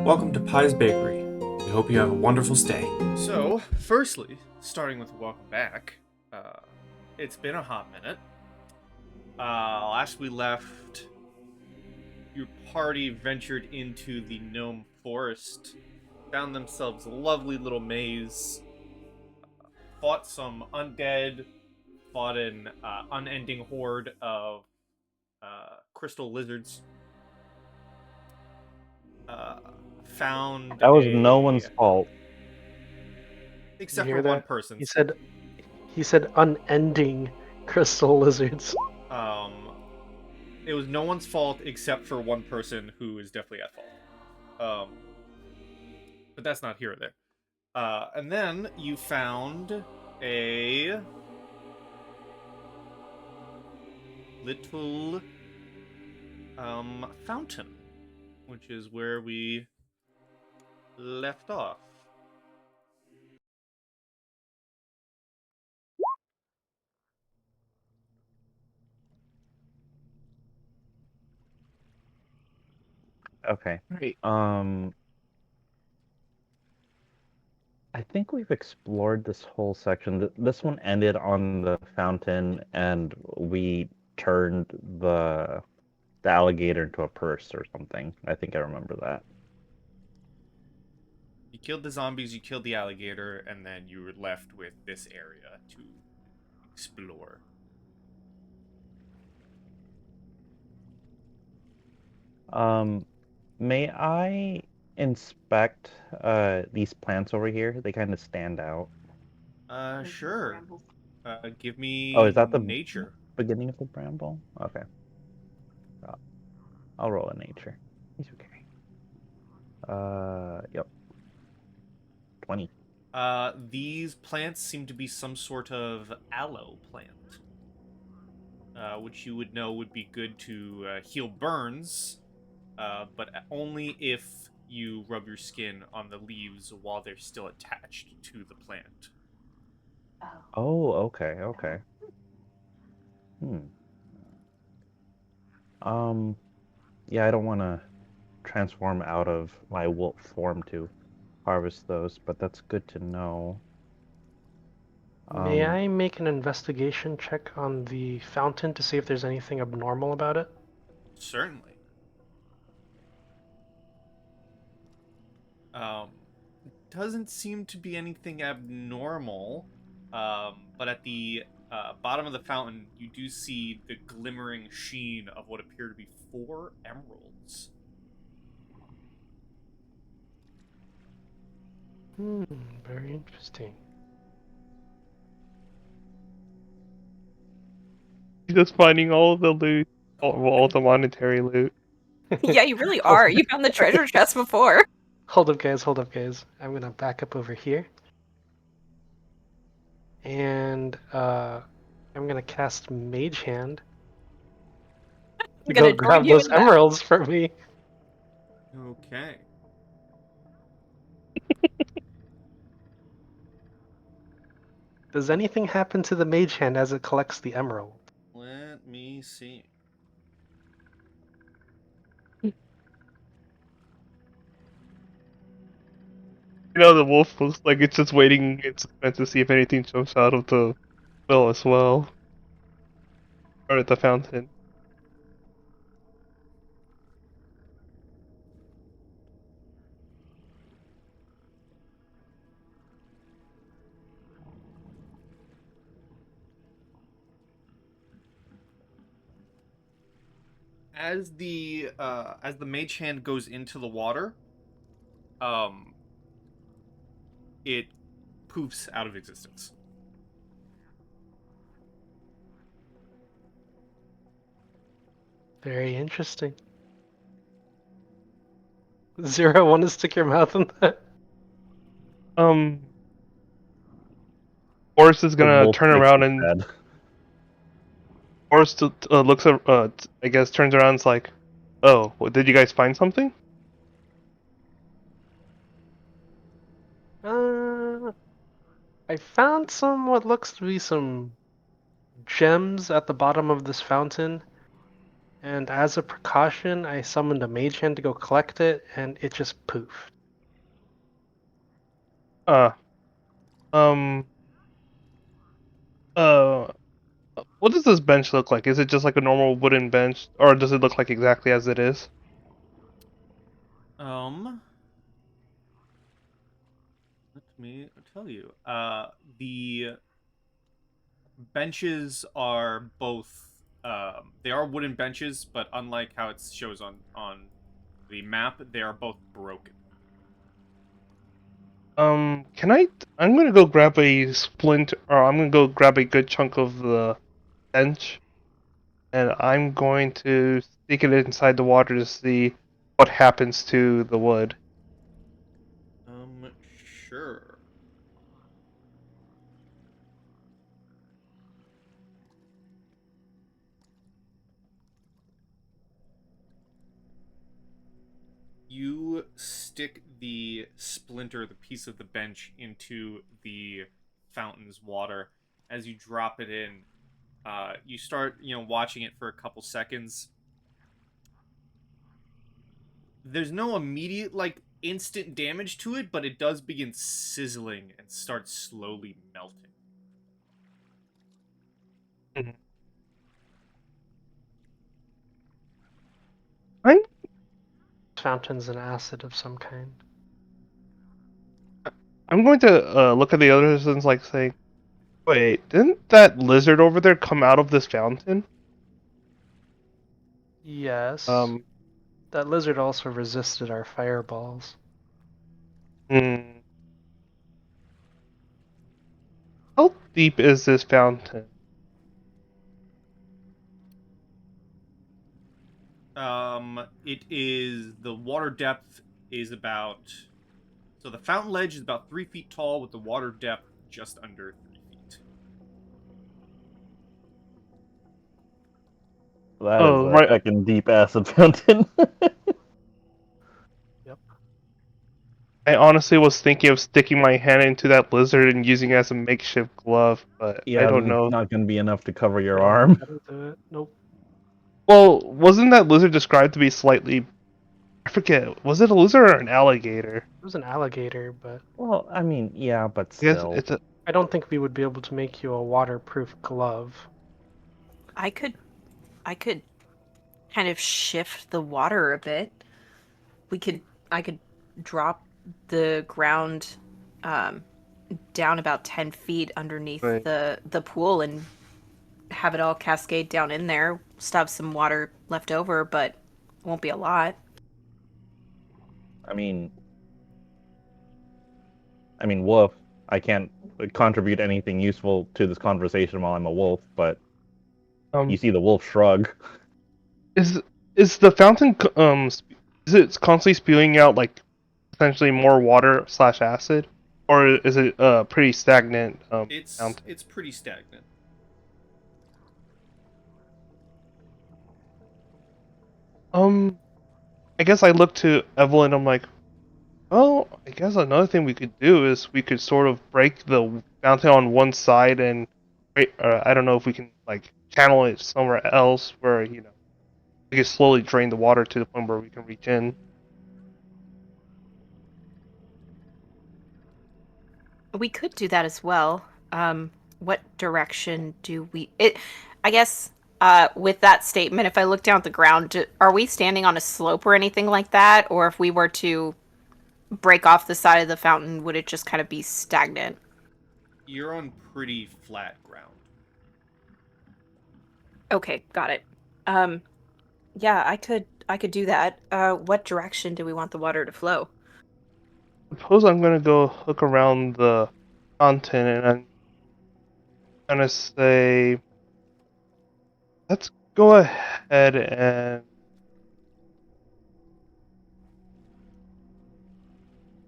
Welcome to Pie's Bakery. We hope you have a wonderful stay. So, firstly, starting with welcome back, it's been a hot minute. Last we left, your party ventured into the gnome forest, found themselves a lovely little maze, fought some undead, fought an unending horde of crystal lizards, found That was no one's fault. You except hear for one that? person's. He said unending crystal lizards. Um, it was no one's fault except for one person who is definitely at fault. But that's not here or there. And then you found a little fountain, which is where we left off. Okay. Right. I think we've explored this whole section. This one ended on the fountain, and we turned the alligator into a purse or something. I think I remember that. You killed the zombies, you killed the alligator, and then you were left with this area to explore. May I inspect these plants over here? They kind of stand out. Sure. Give Oh, me is that the nature. beginning of the bramble? Okay. I'll roll a nature. He's okay. Yep. 20. These plants seem to be some sort of aloe plant, which you would know would be good to heal burns, but only if you rub your skin on the leaves while they're still attached to the plant. Oh, okay. Hmm. Yeah, I don't want to transform out of my wolf form to harvest those, but that's good to know. May I make an investigation check on the fountain to see if there's anything abnormal about it? Certainly. Um, doesn't seem to be anything abnormal, but at the bottom of the fountain, you do see the glimmering sheen of what appear to be 4 emeralds. Very interesting. Just finding all the loot, all the monetary loot. Yeah, you really are. You found the treasure chest before. Hold up, guys. I'm gonna back up over here. And I'm gonna cast Mage Hand to I'm go gonna join grab you those in that. emeralds for me. Okay. Does anything happen to the Mage Hand as it collects the emerald? Let me see. The wolf looks like it's just waiting in suspense to see if anything jumps out of the well as well. Or at the fountain. As the mage hand goes into the water, um, it poofs out of existence. Very interesting. Zero, want to stick your mouth in that? Um, Boris is The gonna wolf turn makes around me and sad. Boris looks at, I guess turns around and is like, "Oh, did you guys find something?" I found some what looks to be some gems at the bottom of this fountain. And as a precaution, I summoned a mage hand to go collect it, and it just poofed. Uh, um, uh, what does this bench look like? Is it just like a normal wooden bench, or does it look like exactly as it is? Let me tell you. The benches are both they are wooden benches, but unlike how it shows on the map, they are both broken. Can I? I'm gonna go grab a splint, or I'm gonna go grab a good chunk of the bench, and I'm going to stick it inside the water to see what happens to the wood. Sure. You stick the splinter, the piece of the bench, into the fountain's water. As you drop it in, you start, watching it for a couple seconds. There's no immediate, instant damage to it, but it does begin sizzling and starts slowly melting. Mhm. I'm Fountain's an acid of some kind. I'm going to look at the others and say, wait, didn't that lizard over there come out of this fountain? Yes. Um, That lizard also resisted our fireballs. hmm. How deep is this fountain? It is the water depth is about so the fountain ledge is about 3 feet tall with the water depth just under 3 feet. That is Oh, a right. fucking deep acid fountain. Yep. I honestly was thinking of sticking my hand into that lizard and using it as a makeshift glove, but I Yeah, don't it's know. not gonna be enough to cover your No, arm. that'll do it. Nope. Well, wasn't that lizard described to be slightly... I forget, was it a lizard or an alligator? It was an alligator, but Well, I mean, yeah, but I guess still. it's a... I don't think we would be able to make you a waterproof glove. I could kind of shift the water a bit. I could drop the ground um, down about 10 feet underneath Right. the pool and have it all cascade down in there. Still have some water left over, but won't be a lot. I mean, wolf. I can't contribute anything useful to this conversation while I'm a wolf, but you Um, see the wolf shrug. is is the fountain is it constantly spewing out essentially more water slash acid, or is it pretty stagnant fountain? It's pretty stagnant. I guess I look to Evelyn. I'm like, well, I guess another thing we could do is we could sort of break the fountain on one side and I don't know if we can channel it somewhere else where we can slowly drain the water to the point where we can reach in. We could do that as well. What direction do we? It, I guess. With that statement, if I look down at the ground, are we standing on a slope or anything like that? Or if we were to break off the side of the fountain, would it just kind of be stagnant? You're on pretty flat ground. Okay, got it. Yeah, I could do that. What direction do we want the water to flow? Suppose I'm gonna go look around the fountain and I'm gonna say, let's go ahead and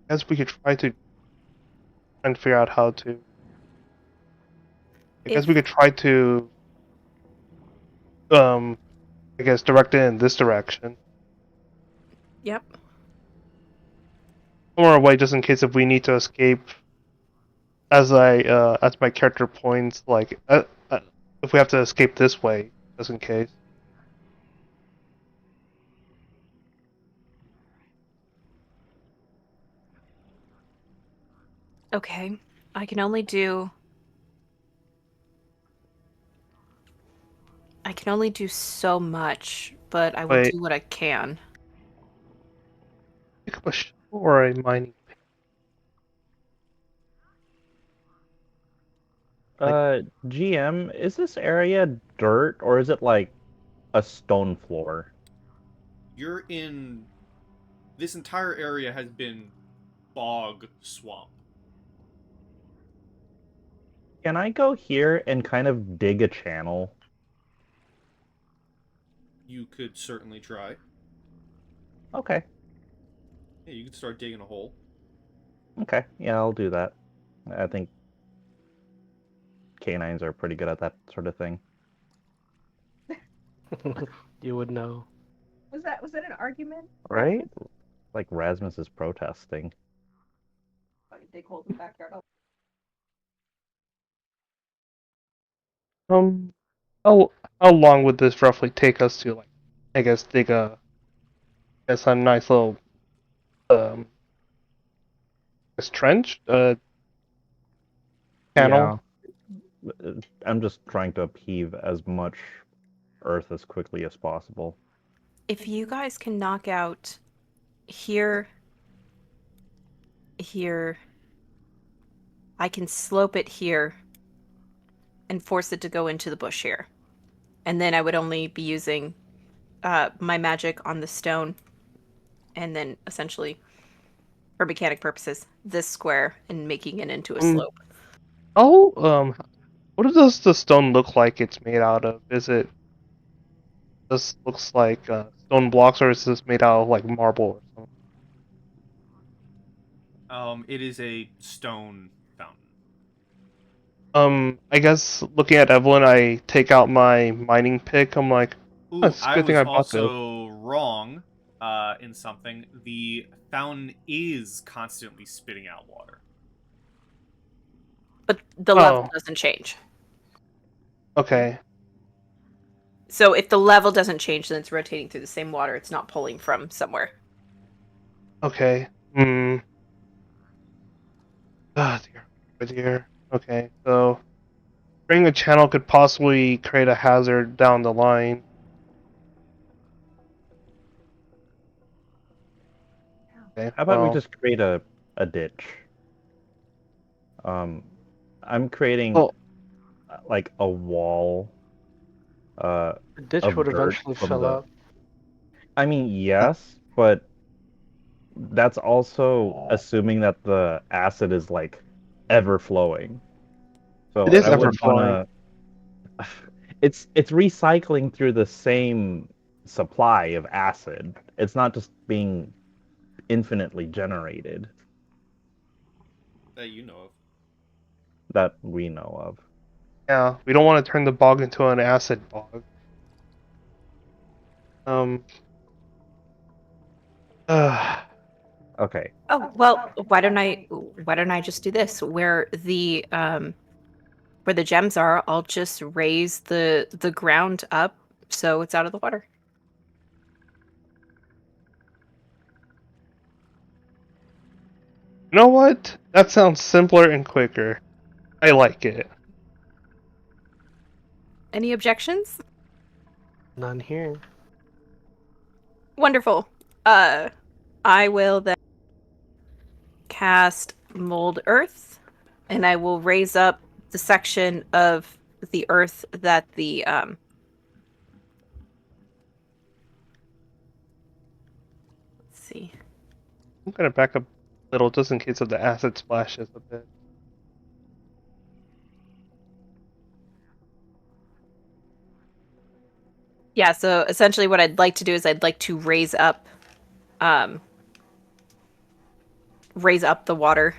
I guess we could try to and figure out how to. I guess If we could try to, um, I guess direct it in this direction, Yep. somewhere away, just in case if we need to escape. As my character points, if we have to escape this way, just in case. Okay. I can only do so much, but I will Wait. do what I can. Pick up a shovel or a mining pick? GM, is this area dirt or is it like a stone floor? You're in. This entire area has been bog swamp. Can I go here and kind of dig a channel? You could certainly try. Okay. Yeah, you could start digging a hole. Okay. Yeah, I'll do that. I think canines are pretty good at that sort of thing. You would know. Was that an argument? Right? Like Rasmus is protesting. Fucking dig holes in the backyard. How long would this roughly take us to, like, I guess, dig a nice little, this trench, channel? Yeah. I'm just trying to upheave as much earth as quickly as possible. If you guys can knock out here, I can slope it here and force it to go into the bush here. And then I would only be using my magic on the stone, and then essentially, for mechanic purposes, this square and making it into a slope. What does the stone look like it's made out of? Is it this looks like stone blocks, or is this made out of like marble or something? It is a stone fountain. I guess looking at Evelyn, I take out my mining pick. I'm like, Ooh, it's a I good thing was I bought this. also wrong in something. The fountain is constantly spitting out water. But the level doesn't change. Okay. So if the level doesn't change, then it's rotating through the same water. It's not pulling from somewhere. Okay. Ah, dear. Oh, dear. Okay, so creating a channel could possibly create a hazard down the line. Okay, How about we well, just create a ditch? I'm creating well, like a wall The ditch of would dirt eventually from fill the. up. I mean, yes, but that's also assuming that the acid is like ever flowing. So it is I ever would flowing. wanna. It's recycling through the same supply of acid. It's not just being infinitely generated That you know of. that we know of. Yeah, we don't want to turn the bog into an acid bog. Um. Okay. Oh, well, why don't I just do this? Where the gems are, I'll just raise the ground up so it's out of the water. You know what? That sounds simpler and quicker. I like it. Any objections? None here. Wonderful. I will then cast Mold Earth, and I will raise up the section of the earth that the let's see. I'm gonna back up a little just in case of the acid splashes a bit. Yeah, so essentially what I'd like to do is I'd like to raise up the water.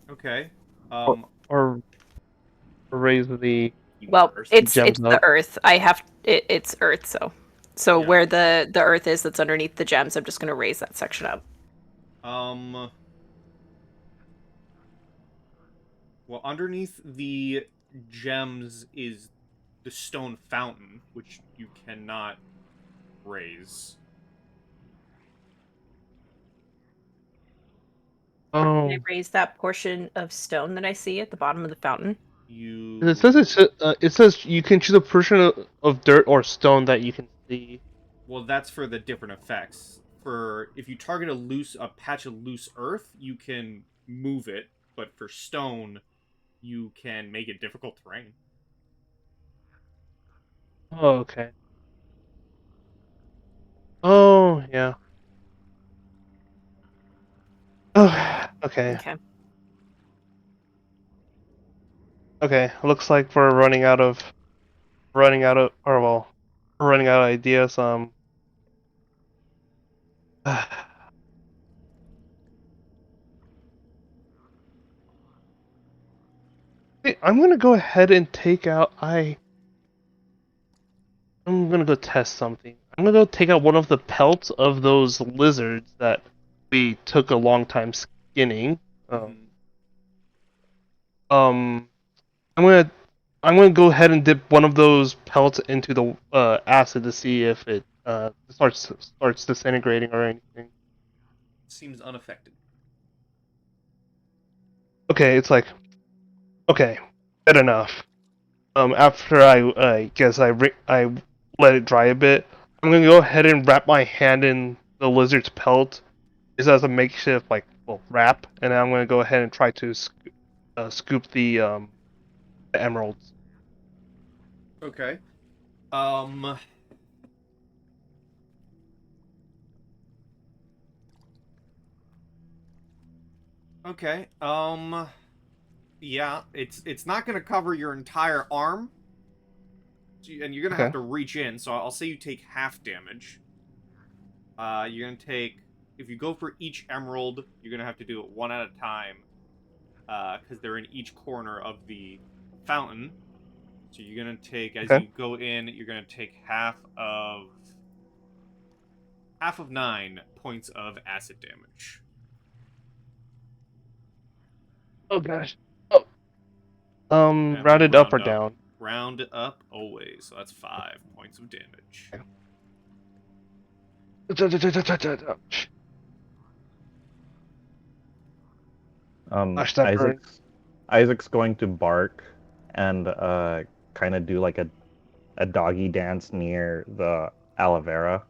Okay. Or raise the Well, it's gems the up. earth. It's earth, so Yeah. where the earth is that's underneath the gems, I'm just going to raise that section up. Well, underneath the gems is the stone fountain, which you cannot raise. Oh, Can I raise that portion of stone that I see at the bottom of the fountain? it says you can choose a portion of dirt or stone that you can see. Well, that's for the different effects. For if you target a patch of loose earth, you can move it, but for stone, you can make it difficult terrain. Oh, okay. Oh, yeah. Oh, okay. Okay. Okay. Looks like we're running out of ideas. Hey, I'm gonna go ahead and take out. I'm gonna go test something. I'm gonna go take out one of the pelts of those lizards that we took a long time skinning. Mhm. Um, I'm gonna go ahead and dip one of those pelts into the acid to see if it starts disintegrating or anything. Seems unaffected. Okay, it's like okay, good enough. After I guess I let it dry a bit, I'm gonna go ahead and wrap my hand in the lizard's pelt, just as a makeshift wrap, and then I'm gonna go ahead and try to scoop the emeralds. Okay. Um. Okay. Yeah, it's not gonna cover your entire arm, and you're gonna have Okay. to reach in. So I'll say you take half damage. You're gonna take if you go for each emerald, you're gonna have to do it one at a time, because they're in each corner of the fountain. So you're gonna take as Okay. you go in, you're gonna take half of 9 points of acid damage. Oh gosh. Oh. And we'll Rounded up or round up. down? Round up always. So that's 5 points of damage. Um, Gosh, that hurt. Isaac's going to bark and kind of do like a doggy dance near the aloe vera.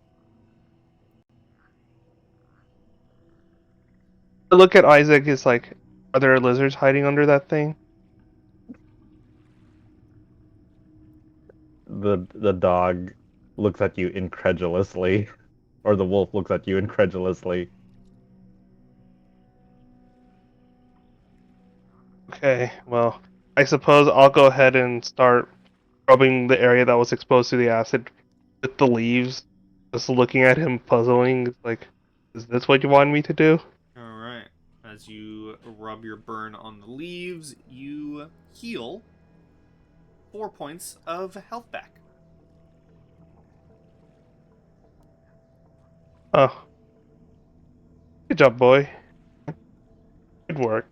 I look at Isaac. Is like, are there lizards hiding under that thing? The dog looks at you incredulously, or the wolf looks at you incredulously. Okay. Well, I suppose I'll go ahead and start rubbing the area that was exposed to the acid with the leaves. Just looking at him puzzling. It's like, is this what you wanted me to do? Alright. As you rub your burn on the leaves, you heal 4 points of health back. Oh. Good job, boy. Good work.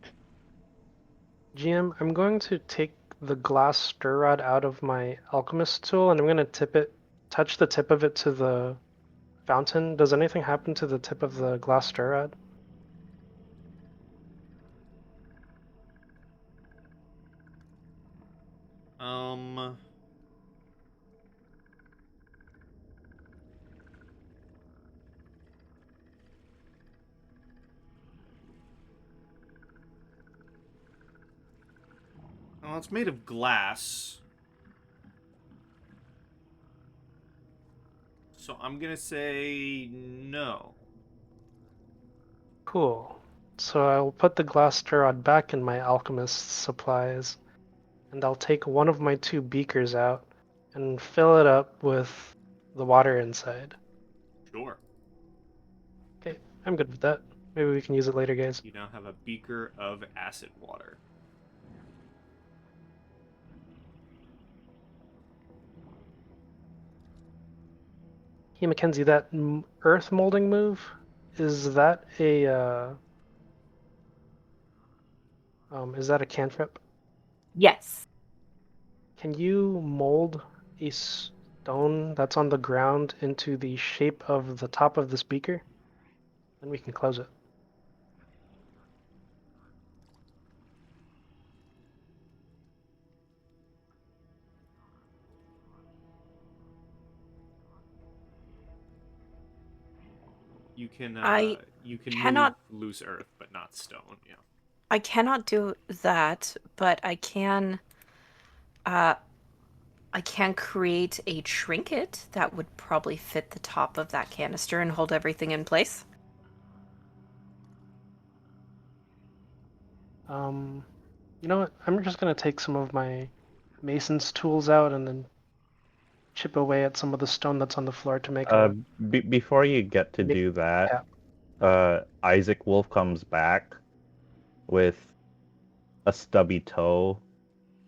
GM, I'm going to take the glass stir rod out of my alchemist tool and I'm going to touch the tip of it to the fountain. Does anything happen to the tip of the glass stir rod? Um. Well, it's made of glass. So I'm gonna say no. Cool. So I'll put the glass stir rod back in my alchemist supplies, and I'll take one of my 2 beakers out and fill it up with the water inside. Sure. Okay, I'm good with that. Maybe we can use it later, guys. You now have a beaker of acid water. Hey, McKenzie, that earth molding move, is that a cantrip? Yes. Can you mold a stone that's on the ground into the shape of the top of this beaker? Then we can close it. You can I you can cannot- move loose earth, but not stone. Yeah. I cannot do that, but uh I can create a trinket that would probably fit the top of that canister and hold everything in place. You know what? I'm just gonna take some of my mason's tools out and then chip away at some of the stone that's on the floor to make a Before you get to make do that, cap. Isaac Wolf comes back with a stubby toe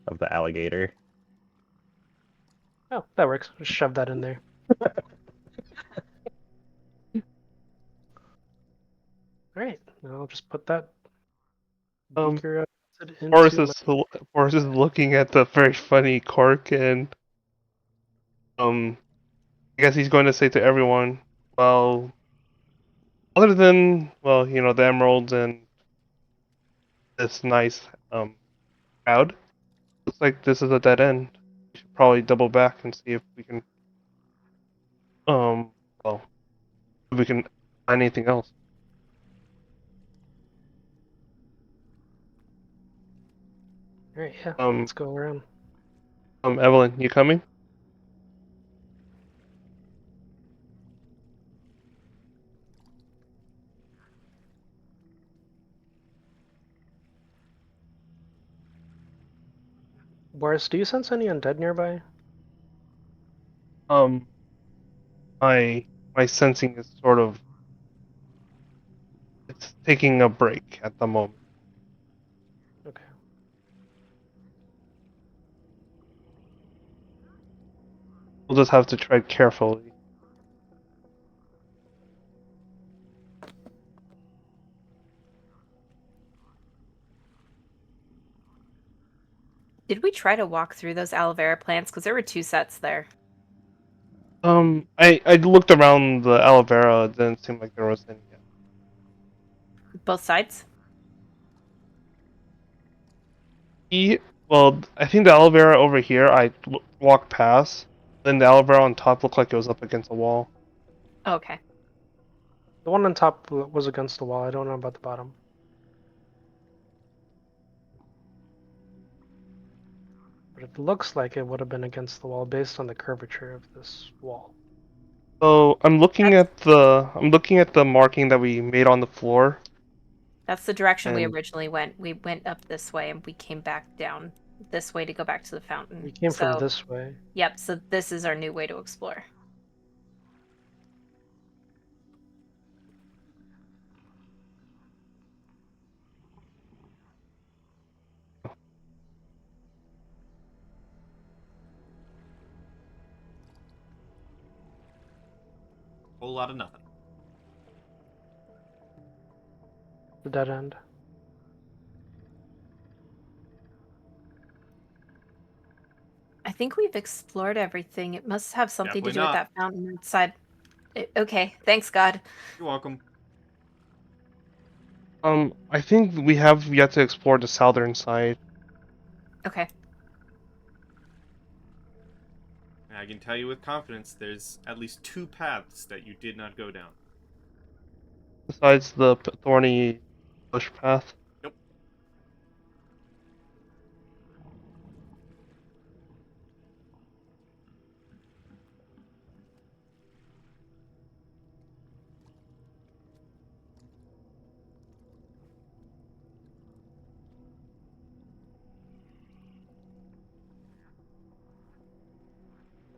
of the alligator. Oh, that works. Just shove that in there. All right, now I'll just put that Um, beaker acid Boris into my... Boris is looking at the very funny cork, and I guess he's going to say to everyone, well, other than the emeralds and this nice crowd, looks like this is a dead end. We should probably double back and see if we can um well if we can find anything else. All right, yeah, Um, let's go around. Evelyn, you coming? Boris, do you sense any undead nearby? Um, my sensing is sort of it's taking a break at the moment. Okay. We'll just have to tread carefully. Did we try to walk through those aloe vera plants? Because there were 2 sets there. I looked around the aloe vera. It didn't seem like there was any yet. Both sides? Well, I think the aloe vera over here walked past. Then the aloe vera on top looked like it was up against a wall. Okay. The one on top was against the wall. I don't know about the bottom. But it looks like it would have been against the wall based on the curvature of this wall. So I'm looking at the marking that we made on the floor. That's the direction we And originally went. We went up this way and we came back down this way to go back to the fountain. We came from So, this way. yep, so this is our new way to explore. Whole lot of nothing. The dead end. I think we've explored everything. It must have something to Definitely do with not. that fountain outside. Okay, thanks God. You're welcome. I think we have yet to explore the southern side. Okay. And I can tell you with confidence, there's at least 2 paths that you did not go down. Besides the thorny bush path. Nope.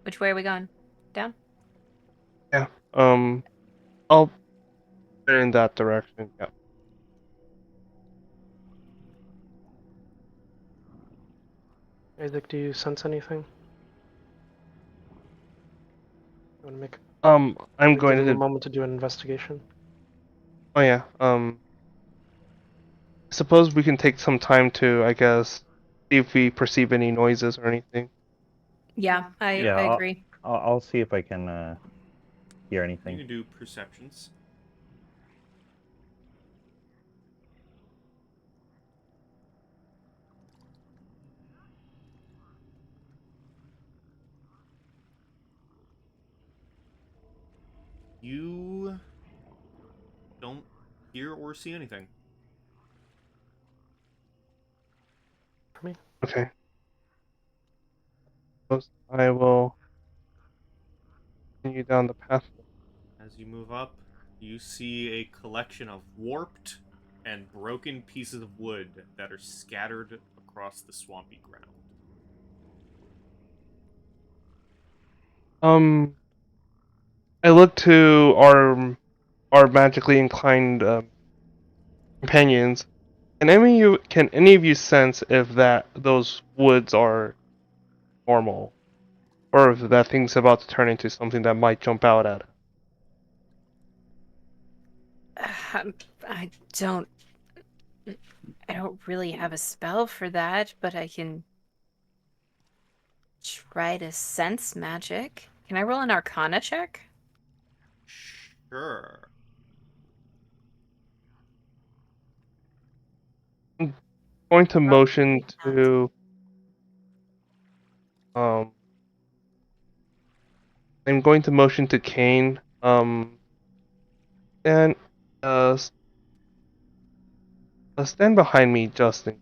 Which way are we going? Down? Yeah. I'll put it in that direction. Yeah. Isaac, do you sense anything? I want to make I'm give going him a to. moment to do an investigation. Oh yeah. I suppose we can take some time to, I guess, see if we perceive any noises or anything. Yeah, I Yeah, agree. I'll see if I can hear You anything. can do perceptions. You hear or see anything. For me. Okay. So I will continue down the path. As you move up, you see a collection of warped and broken pieces of wood that are scattered across the swampy ground. I look to our magically inclined companions. Can any of you sense if those woods are normal, or if that thing's about to turn into something that might jump out at it? I don't. I don't really have a spell for that, but I can try to sense magic. Can I roll an Arcana check? Sure. Going to Probably motion not. to I'm going to motion to Caine and stand behind me, Justin.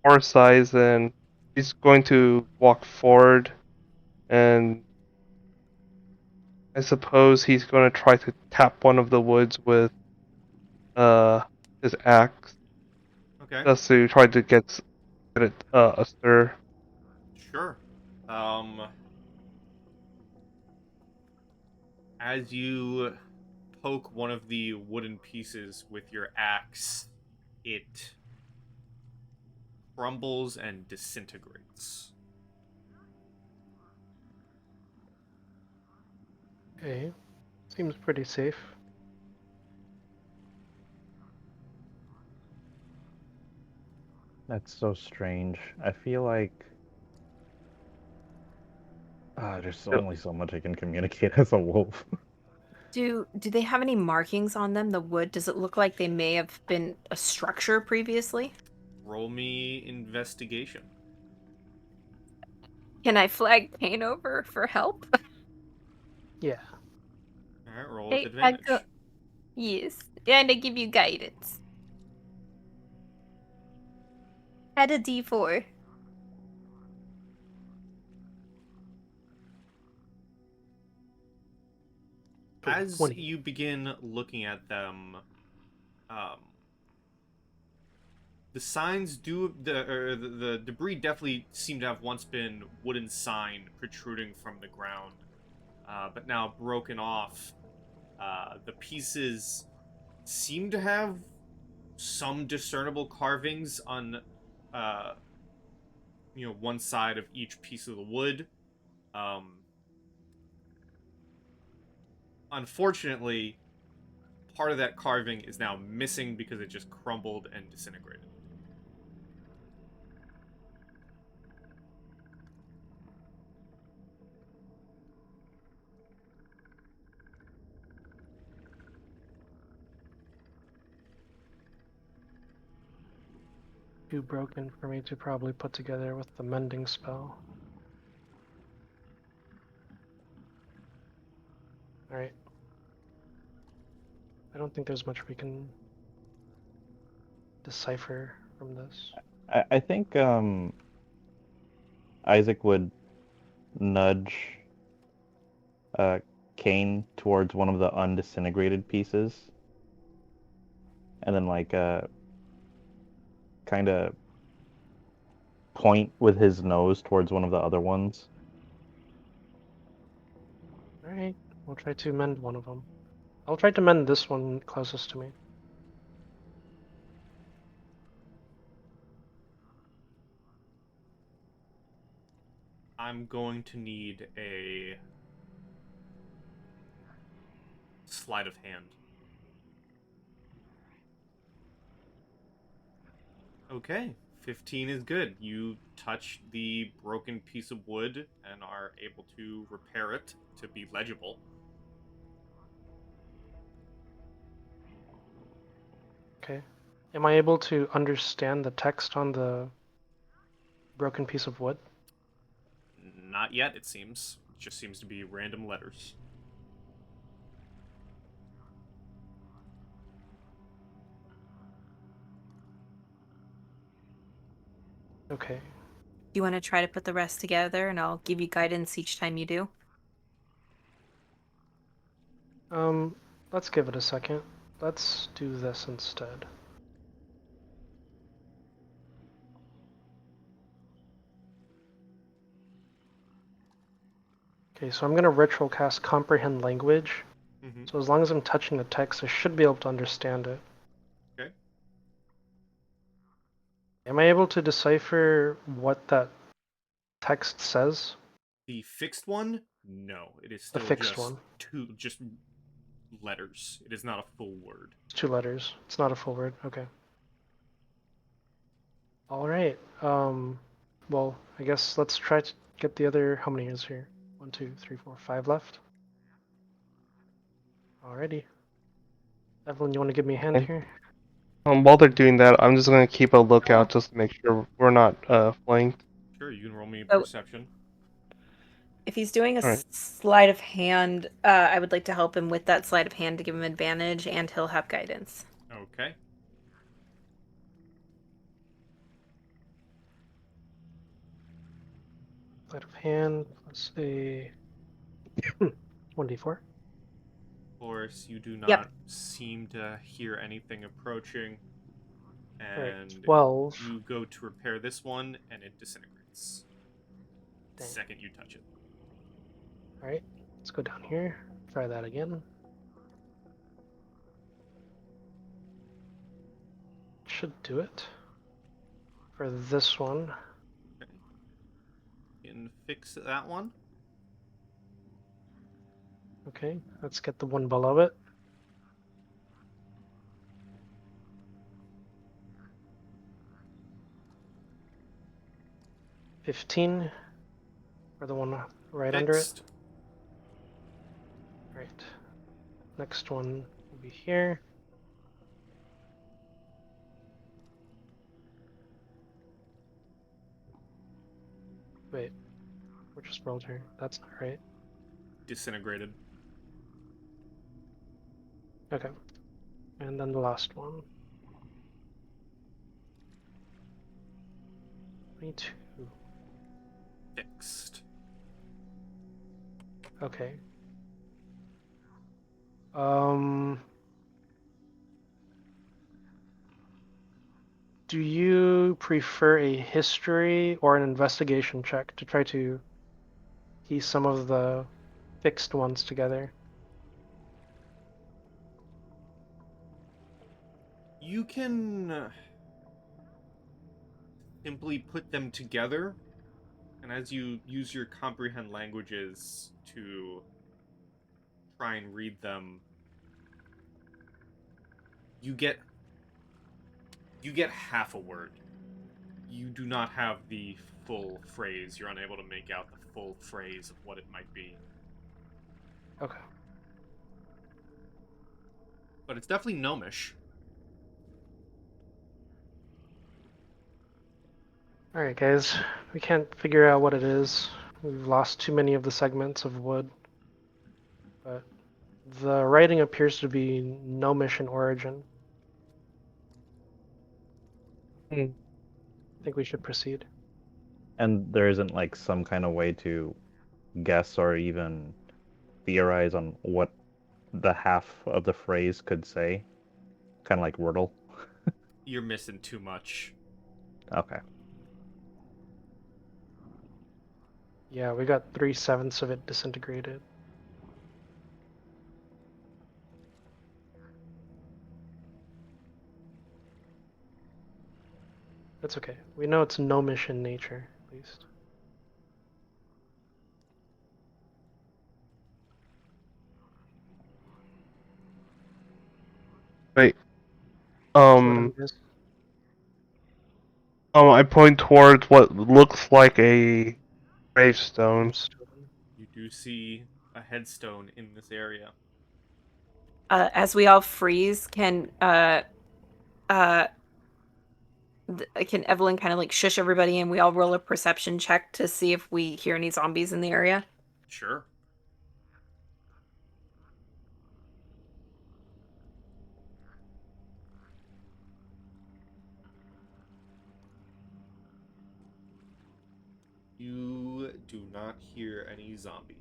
More size, and he's going to walk forward, and I suppose he's going to try to tap one of the woods with his axe, Okay. just to try to get it a stir. Sure. As you poke one of the wooden pieces with your axe, it crumbles and disintegrates. Okay. Seems pretty safe. That's so strange. I feel like there's only so much I can communicate as a wolf. Do they have any markings on them? The wood, does it look like they may have been a structure previously? Roll me investigation. Can I flag Caine over for help? Yeah. Alright, roll with Hey, advantage. Yes, and I give you guidance. Add a D4. As 20. you begin looking at them, um, the signs the debris definitely seem to have once been wooden sign protruding from the ground, but now broken off. The pieces seem to have some discernible carvings on, one side of each piece of the wood. Unfortunately, part of that carving is now missing because it just crumbled and disintegrated. Too broken for me to probably put together with the mending spell. Alright. I don't think there's much we can decipher from this. I think Isaac would nudge Caine towards one of the undisintegrated pieces, and then like kind of point with his nose towards one of the other ones. Alright, we'll try to mend one of them. I'll try to mend this one closest to me. I'm going to need a sleight of hand. Okay, 15 is good. You touch the broken piece of wood and are able to repair it to be legible. Okay. Am I able to understand the text on the broken piece of wood? Not yet, it seems. It just seems to be random letters. Okay. You want to try to put the rest together, and I'll give you guidance each time you do? Let's give it a second. Let's do this instead. Okay, so I'm going to ritual cast Comprehend Language. Mm-hmm. So as long as I'm touching the text, I should be able to understand it. Okay. Am I able to decipher what that text says? The fixed one? No, it is The still fixed just one. just letters. It is not a full word. It's 2 letters. It's not a full word. Okay. All right. Well, I guess let's try to get the other. How many is here? 1, 2, 3, 4, 5 left. Alrighty. Evelyn, you want to give me a hand Okay. here? While they're doing that, I'm just gonna keep a lookout just to make sure we're not flanked. Sure, you can roll me Oh. perception. If he's doing a All right. sleight of hand, I would like to help him with that sleight of hand to give him advantage, and he'll have guidance. Okay. Sleight of hand plus a 1d4. Boris, you do not Yep. seem to hear anything approaching. Alright, And 12. you go to repair this one, and it disintegrates. The Dang. second you touch it. Alright, let's go down here. Try that again. Should do it. For this one. Okay. You can fix that one. Okay, let's get the one below it. $15 for the one right under it. Fixed. Right. Next one will be here. Wait, which spelled here? That's not right. Disintegrated. Okay. And then the last one. 22. Fixed. Okay. Do you prefer a history or an investigation check to try to piece some of the fixed ones together? You can simply put them together, and as you use your comprehend languages to try and read them, you get half a word. You do not have the full phrase. You're unable to make out the full phrase of what it might be. Okay. But it's definitely gnomish. Alright, guys. We can't figure out what it is. We've lost too many of the segments of wood. But the writing appears to be gnomish in origin. Hmm. I think we should proceed. And there isn't like some kind of way to guess or even theorize on what the half of the phrase could say. Kind of like Wordle. You're missing too much. Okay. Yeah, we got 3/7 of it disintegrated. That's okay. We know it's gnomish in nature, at least. Wait. So what do we miss? I point towards what looks like a gravestone. Stone. You do see a headstone in this area. As we all freeze, can can Evelyn kind of like shush everybody and we all roll a perception check to see if we hear any zombies in the area? Sure. You do not hear any zombies.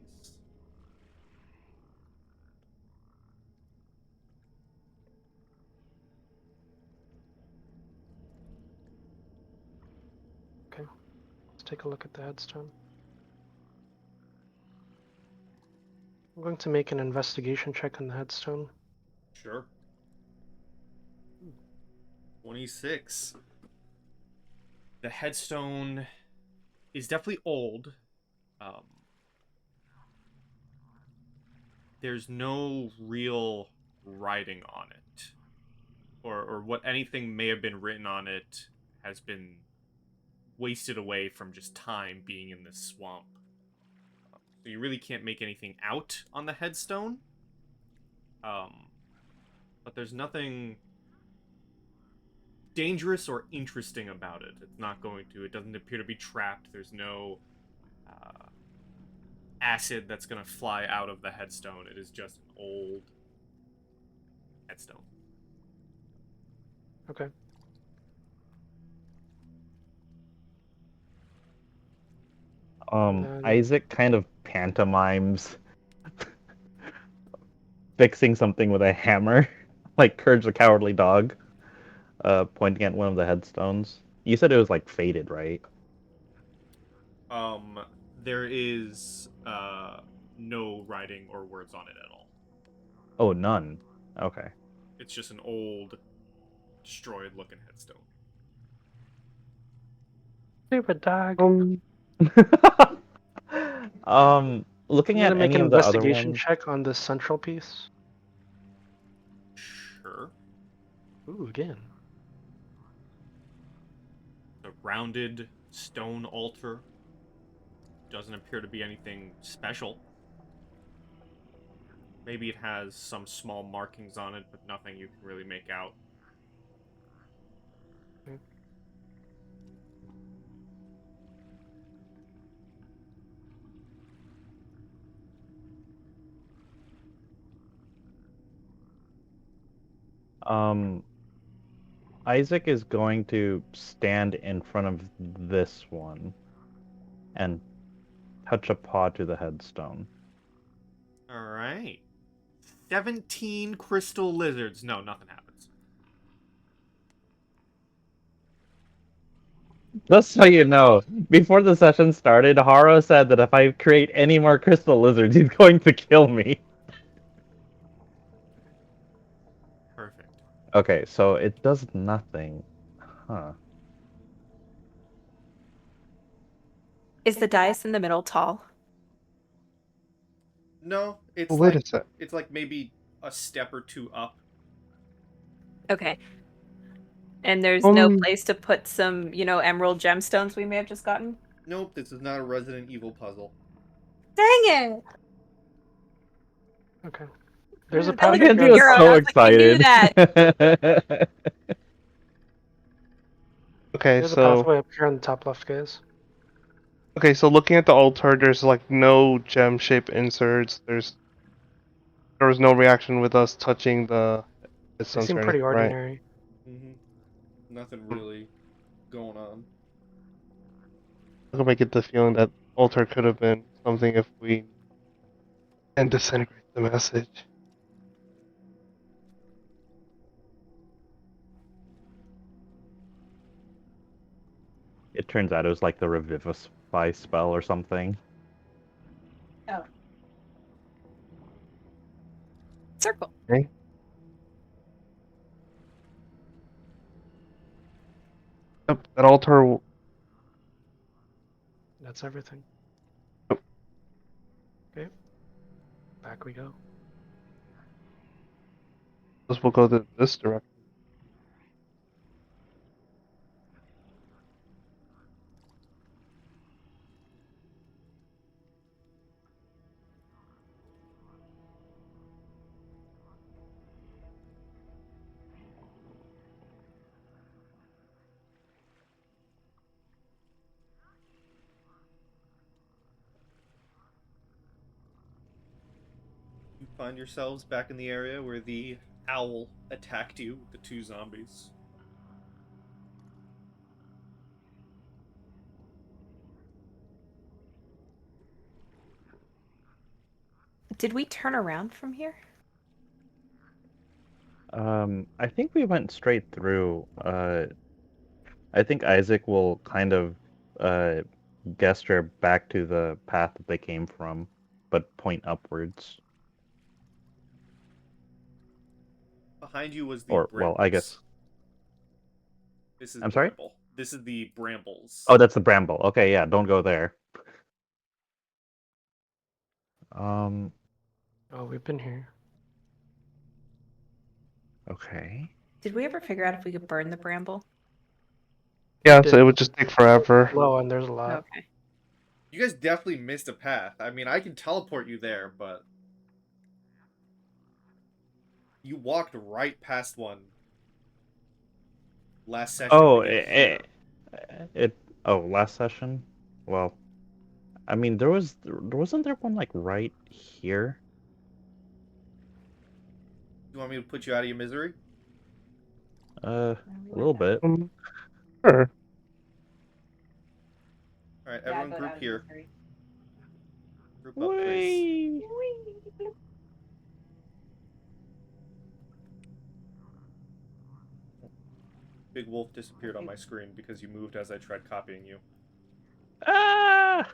Let's take a look at the headstone. I'm going to make an investigation check on the headstone. Sure. 26. The headstone is definitely old. There's no real writing on it. Or what anything may have been written on it has been wasted away from just time being in this swamp. So you really can't make anything out on the headstone. But there's nothing dangerous or interesting about it. It's not going to. It doesn't appear to be trapped. There's no acid that's going to fly out of the headstone. It is just an old headstone. Okay. Isaac kind of pantomimes fixing something with a hammer, like Courage the Cowardly Dog, pointing at one of the headstones. You said it was like faded, right? There is no writing or words on it at all. Oh, none. Okay. It's just an old, destroyed-looking headstone. Stupid dog. Looking I'm at gonna make any an of the other investigation ones. check on the central piece. Sure. Ooh, again. The rounded stone altar doesn't appear to be anything special. Maybe it has some small markings on it, but nothing you can really make out. Isaac is going to stand in front of this one and touch a paw to the headstone. Alright. 17 crystal lizards. No, nothing happens. Just so you know, before the session started, Haro said that if I create any more crystal lizards, he's going to kill me. Perfect. Okay, so it does nothing. Huh. Is the dais in the middle tall? No, it's Oh, wait like a sec. it's like maybe a step or two up. Okay. And there's no Um, place to put some, emerald gemstones we may have just gotten? Nope, this is not a Resident Evil puzzle. Dang it! Okay. There's a I path looked up at Mackenzie here on was the Hero top. and I so was like, I knew that! excited. okay, There's a so pathway up here on the top left, guys. looking at the altar, there's like no gem-shaped inserts. There was no reaction with us touching the They stones seem or pretty anything, right? ordinary. Nothing really going on. I hope I get the feeling that altar could have been something if we and disintegrate the message. It turns out it was like the Revivify spell or something. Oh, Circle. Okay. Yep, that altar. That's everything. Yep. Okay. Back we go. We'll go this direction. find yourselves back in the area where the owl attacked you with the 2 zombies. Did we turn around from here? I think we went straight through. I think Isaac will kind of gesture back to the path that they came from, but point upwards. Behind you was the Or, brambles. well, I guess. This is I'm sorry? bramble. This is the brambles. Oh, that's the bramble. Okay, yeah, don't go there. Oh, we've been here. Okay. Did we ever figure out if we could burn the bramble? Yeah, so it would just take forever. Low, and there's a lot. Okay. You guys definitely missed a path. I mean, I can teleport you there, but you walked right past one last session. Oh, to get here. last session? Well, I mean, wasn't there one like right here? You want me to put you out of your misery? A little bit. Sure. All right, Yeah, everyone, but group I was here. very- Group up, please. Whee! Big Wolf disappeared on my screen because you moved as I tried copying you. Ah!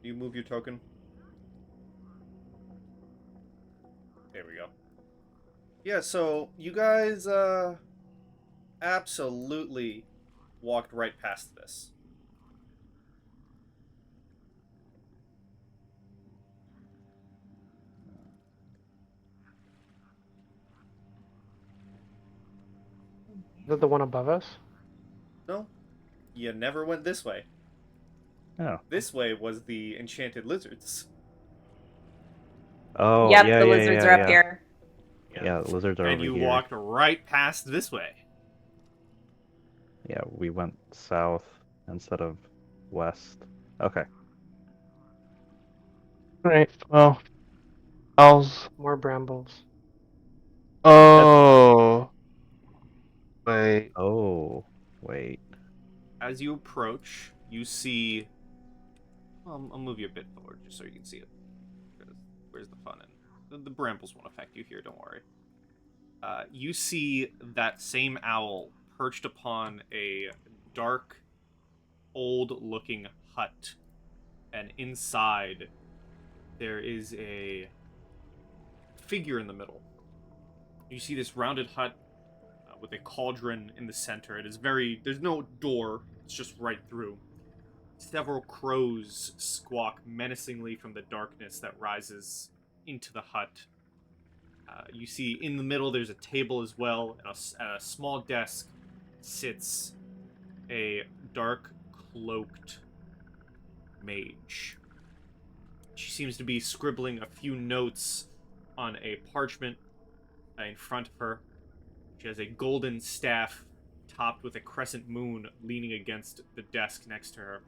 Do you move your token? There we go. Yeah, so you guys absolutely walked right past this. Is that the one above us? No, you never went this way. Oh. This way was the enchanted lizards. Oh, Yep, yeah, the yeah, lizards yeah, are up yeah. here. Yeah, the lizards are And over you here. walked right past this way. Yeah, we went south instead of west. Okay. Right. Well, how's... More brambles. Oh. Wait. Oh, wait. As you approach, you see. Well, I'll move you a bit forward just so you can see it. Where's the fun in? The brambles won't affect you here, don't worry. You see that same owl perched upon a dark, old-looking hut, and inside there is a figure in the middle. You see this rounded hut with a cauldron in the center. It is there's no door, it's just right through. Several crows squawk menacingly from the darkness that rises into the hut. You see in the middle there's a table as well, and at a small desk sits a dark cloaked mage. She seems to be scribbling a few notes on a parchment in front of her. She has a golden staff topped with a crescent moon leaning against the desk next to her.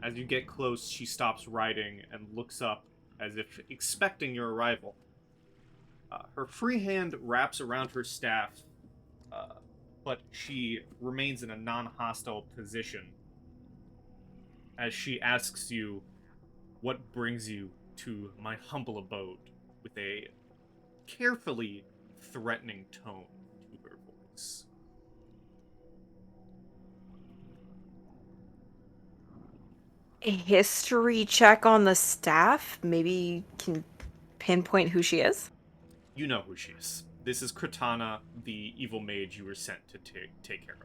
As you get close, she stops writing and looks up as if expecting your arrival. Her free hand wraps around her staff, but she remains in a non-hostile position as she asks you what brings you to my humble abode with a carefully threatening tone to her voice. A history check on the staff? Maybe can pinpoint who she is? You know who she is. This is Cortana, the evil mage you were sent to take care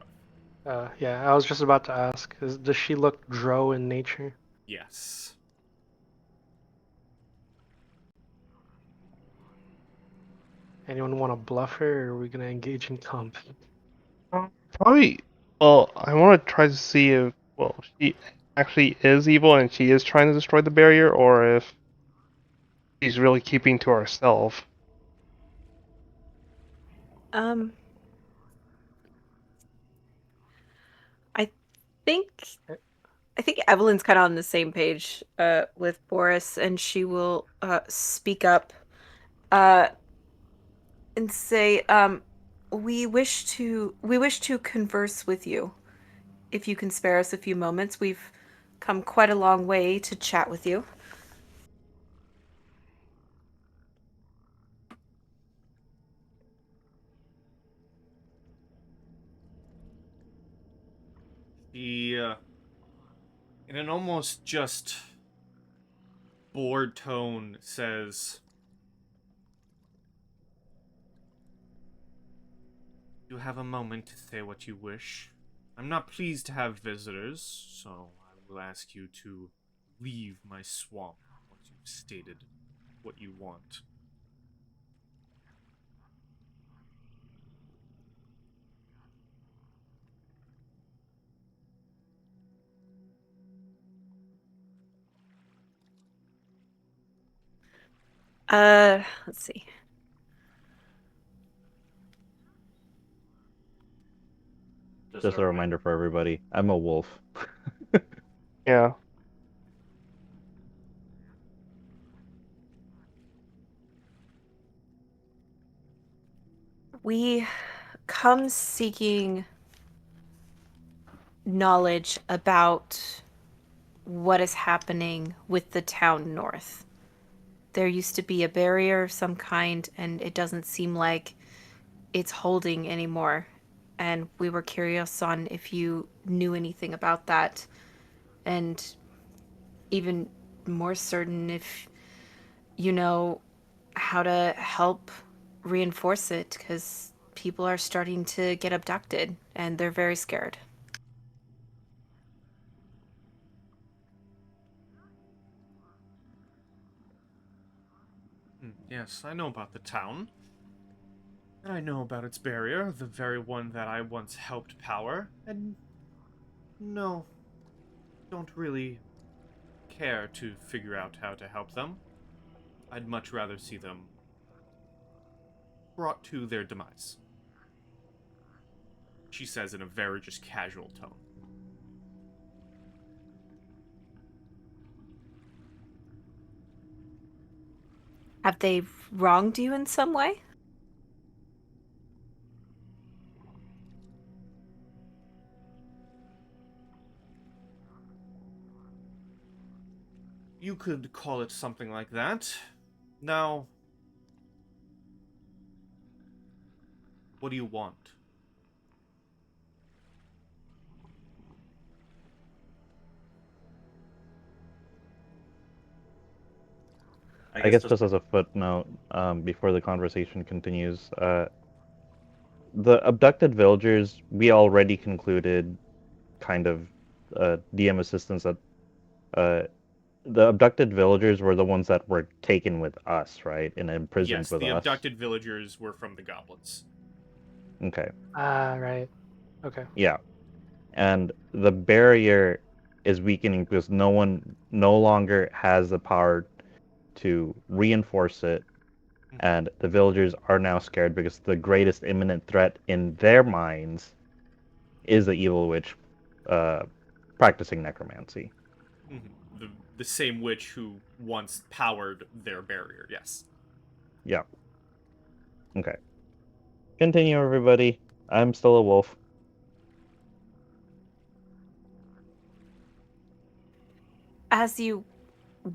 of. Yeah, I was just about to ask. Does she look drow in nature? Yes. Anyone want to bluff her, or are we gonna engage in combat? Probably. Well, I want to try to see if, well, she actually is evil and she is trying to destroy the barrier, or if she's really keeping to herself. I think I think Evelyn's kind of on the same page with Boris, and she will speak up and say, we wish to converse with you. If you can spare us a few moments, we've come quite a long way to chat with you. He, in an almost just bored tone, says, "You have a moment to say what you wish. I'm not pleased to have visitors, so I will ask you to leave my swamp once you've stated what you want." Let's see. Just a reminder for everybody, I'm a wolf. Yeah. We come seeking knowledge about what is happening with the town north. There used to be a barrier of some kind, and it doesn't seem like it's holding anymore. And we were curious on if you knew anything about that, and even more certain if you know how to help reinforce it, because people are starting to get abducted and they're very scared. Yes, I know about the town. And I know about its barrier, the very one that I once helped power, and no, don't really care to figure out how to help them. I'd much rather see them brought to their demise. She says in a very just casual tone. Have they wronged you in some way? You could call it something like that. Now, what do you want? I guess just as a footnote, before the conversation continues, the abducted villagers, we already concluded, kind of, DM assistance that the abducted villagers were the ones that were taken with us, right, and imprisoned Yes, with the us. abducted villagers were from the goblins. Okay. Ah, right. Okay. Yeah, and the barrier is weakening because no one no longer has the power to reinforce it, and the villagers are now scared because the greatest imminent threat in their minds is the evil witch practicing necromancy. The same witch who once powered their barrier, yes. Yeah. Okay. Continue, everybody. I'm still a wolf. As you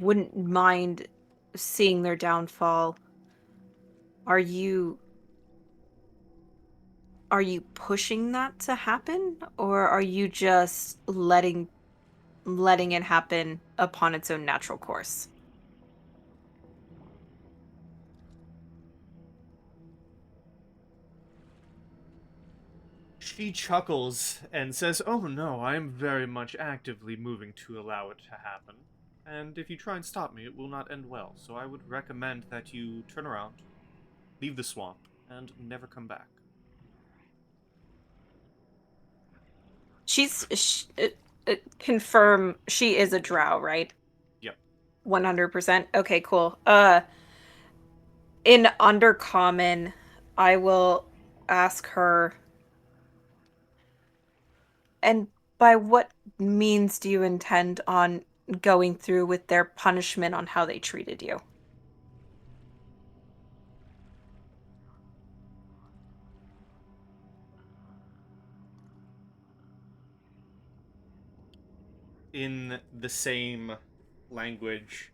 wouldn't mind seeing their downfall, are you pushing that to happen, or are you just letting it happen upon its own natural course? She chuckles and says, "Oh no, I am very much actively moving to allow it to happen. And if you try and stop me, it will not end well. So I would recommend that you turn around, leave the swamp, and never come back." Confirm she is a drow, right? Yep. 100%. Okay, cool. In Undercommon, I will ask her, and By what means do you intend on going through with their punishment on how they treated you? In the same language,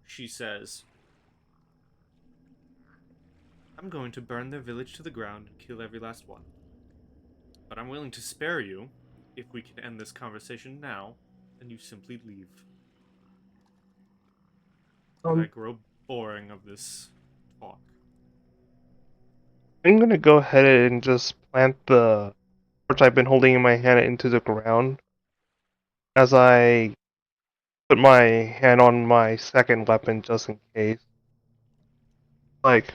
she says, I'm going to burn their village to the ground and kill every last one. But I'm willing to spare you if we can end this conversation now, and you simply leave. I grow boring of this talk. I'm gonna go ahead and just plant the torch I've been holding in my hand into the ground as I put my hand on my second weapon just in case. Like,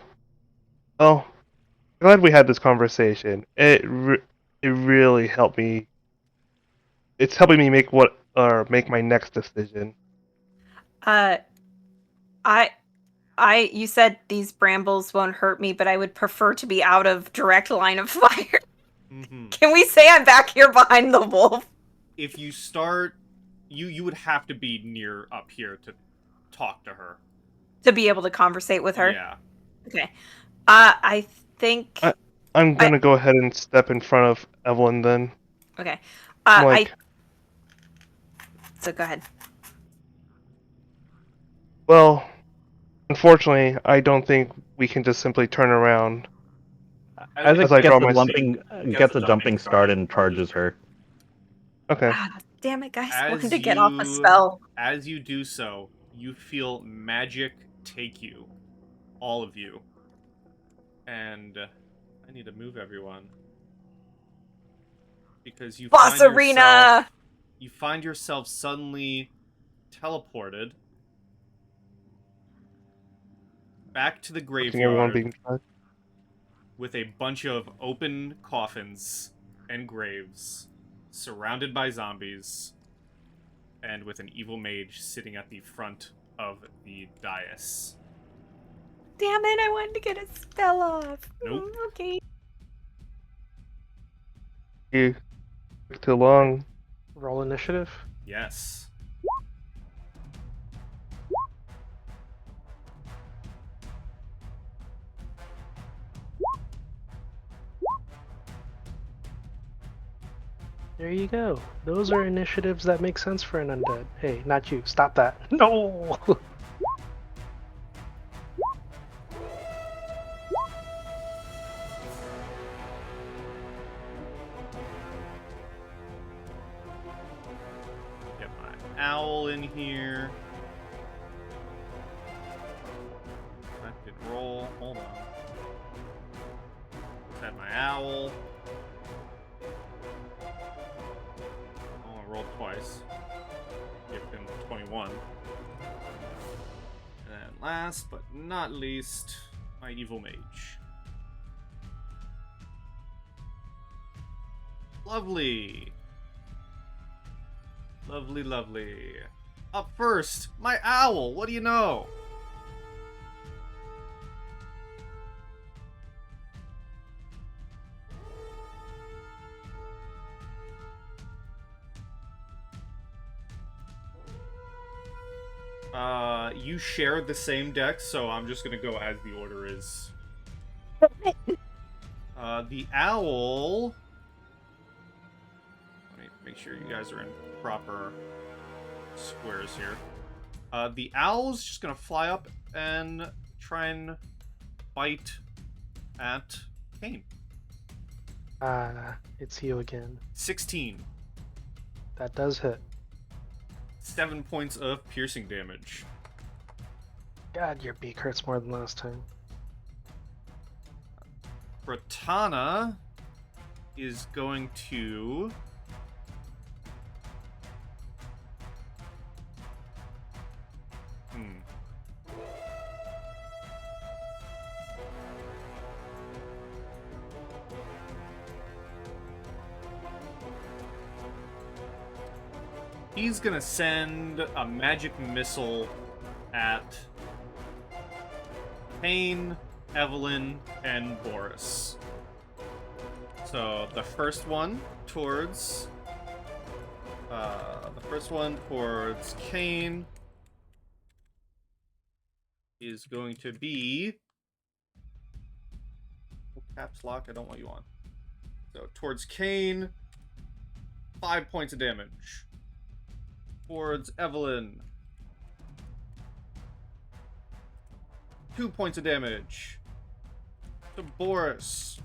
well, glad we had this conversation. It really helped me. It's helping me make make my next decision. You said these brambles won't hurt me, but I would prefer to be out of direct line of fire. Mm-hmm. Can we say I'm back here behind the wolf? If you start, you would have to be near up here to talk to her. To be able to conversate with her? Yeah. Okay. I think... I'm gonna go ahead and step in front of Evelyn then. Okay. So go ahead. Well, unfortunately, I don't think we can just simply turn around. Isaac I gets draw a my jumping start and charges her. Okay. Damn it, guys. I As wanted to get off a spell. As you do so, you feel magic take you. All of you. And I need to move everyone. Because you Boss Arena! You find yourself suddenly teleported back to the graveyard with a bunch of open coffins and graves, surrounded by zombies, and with an evil mage sitting at the front of the dais. Damn it, I wanted to get a spell off. Nope. Okay. You took too long. Roll initiative. Yes. There you go. Those are initiatives that make sense for an undead. Hey, not you. Stop that. No! Get my owl in here. I could roll. Hold on. Had my owl. Oh, I rolled twice. Give him 21. And then last but not least, my evil mage. Lovely. Lovely, lovely. Up first, my owl. What do you know? You share the same deck, so I'm just gonna go as the order is. The owl... Let me make sure you guys are in proper squares here. The owl's just gonna fly up and try and bite at Caine. It's you again. 16. That does hit. 7 points of piercing damage. God, your beak hurts more than last time. Bratana is going to... He's gonna send a magic missile at Caine, Evelyn, and Boris. So the first one towards The first one towards Caine is going to be caps lock. I don't want you on. So towards Caine, 5 points of damage. Towards Evelyn, 2 points of damage. To Boris,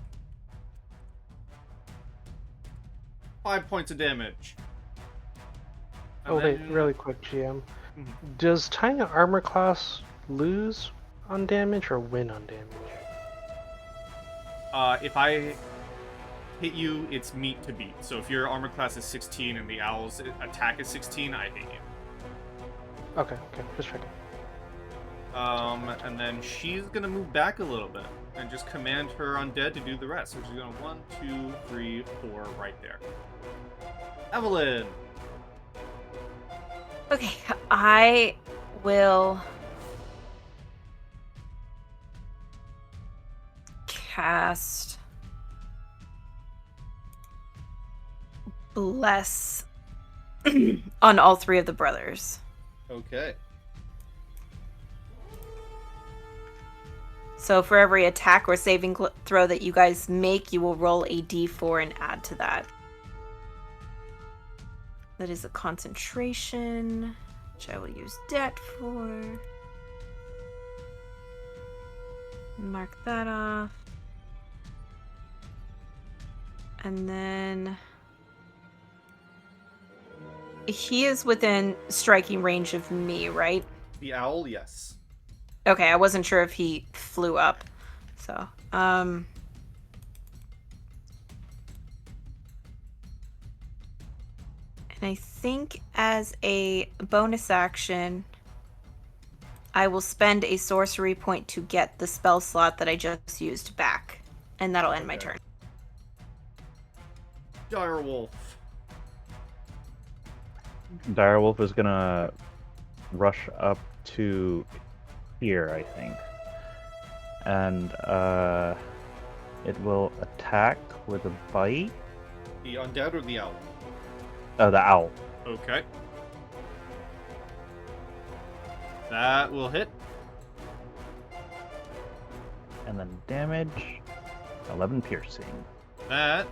5 points of damage. And Oh wait, then- really quick, GM. Mhm. Does tying an armor class lose on damage or win on damage? If I hit you, it's meat to beat. So if your armor class is 16 and the owl's attack is 16, I hit you. Okay, just checking. And then she's gonna move back a little bit and just command her undead to do the rest. So she's gonna 1, 2, 3, 4 right there. Evelyn. Okay, I will cast Bless on all 3 of the brothers. Okay. So for every attack or saving throw that you guys make, you will roll a d4 and add to that. That is a concentration, which I will use that for. Mark that off. And then he is within striking range of me, right? The owl, yes. Okay, I wasn't sure if he flew up. So, and I think as a bonus action, I will spend a sorcery point to get the spell slot that I just used back. And that'll end my turn. Direwolf. Direwolf is gonna rush up to here, I think. And it will attack with a bite. The undead or the owl? The owl. Okay. That will hit. And then damage, 11 piercing. That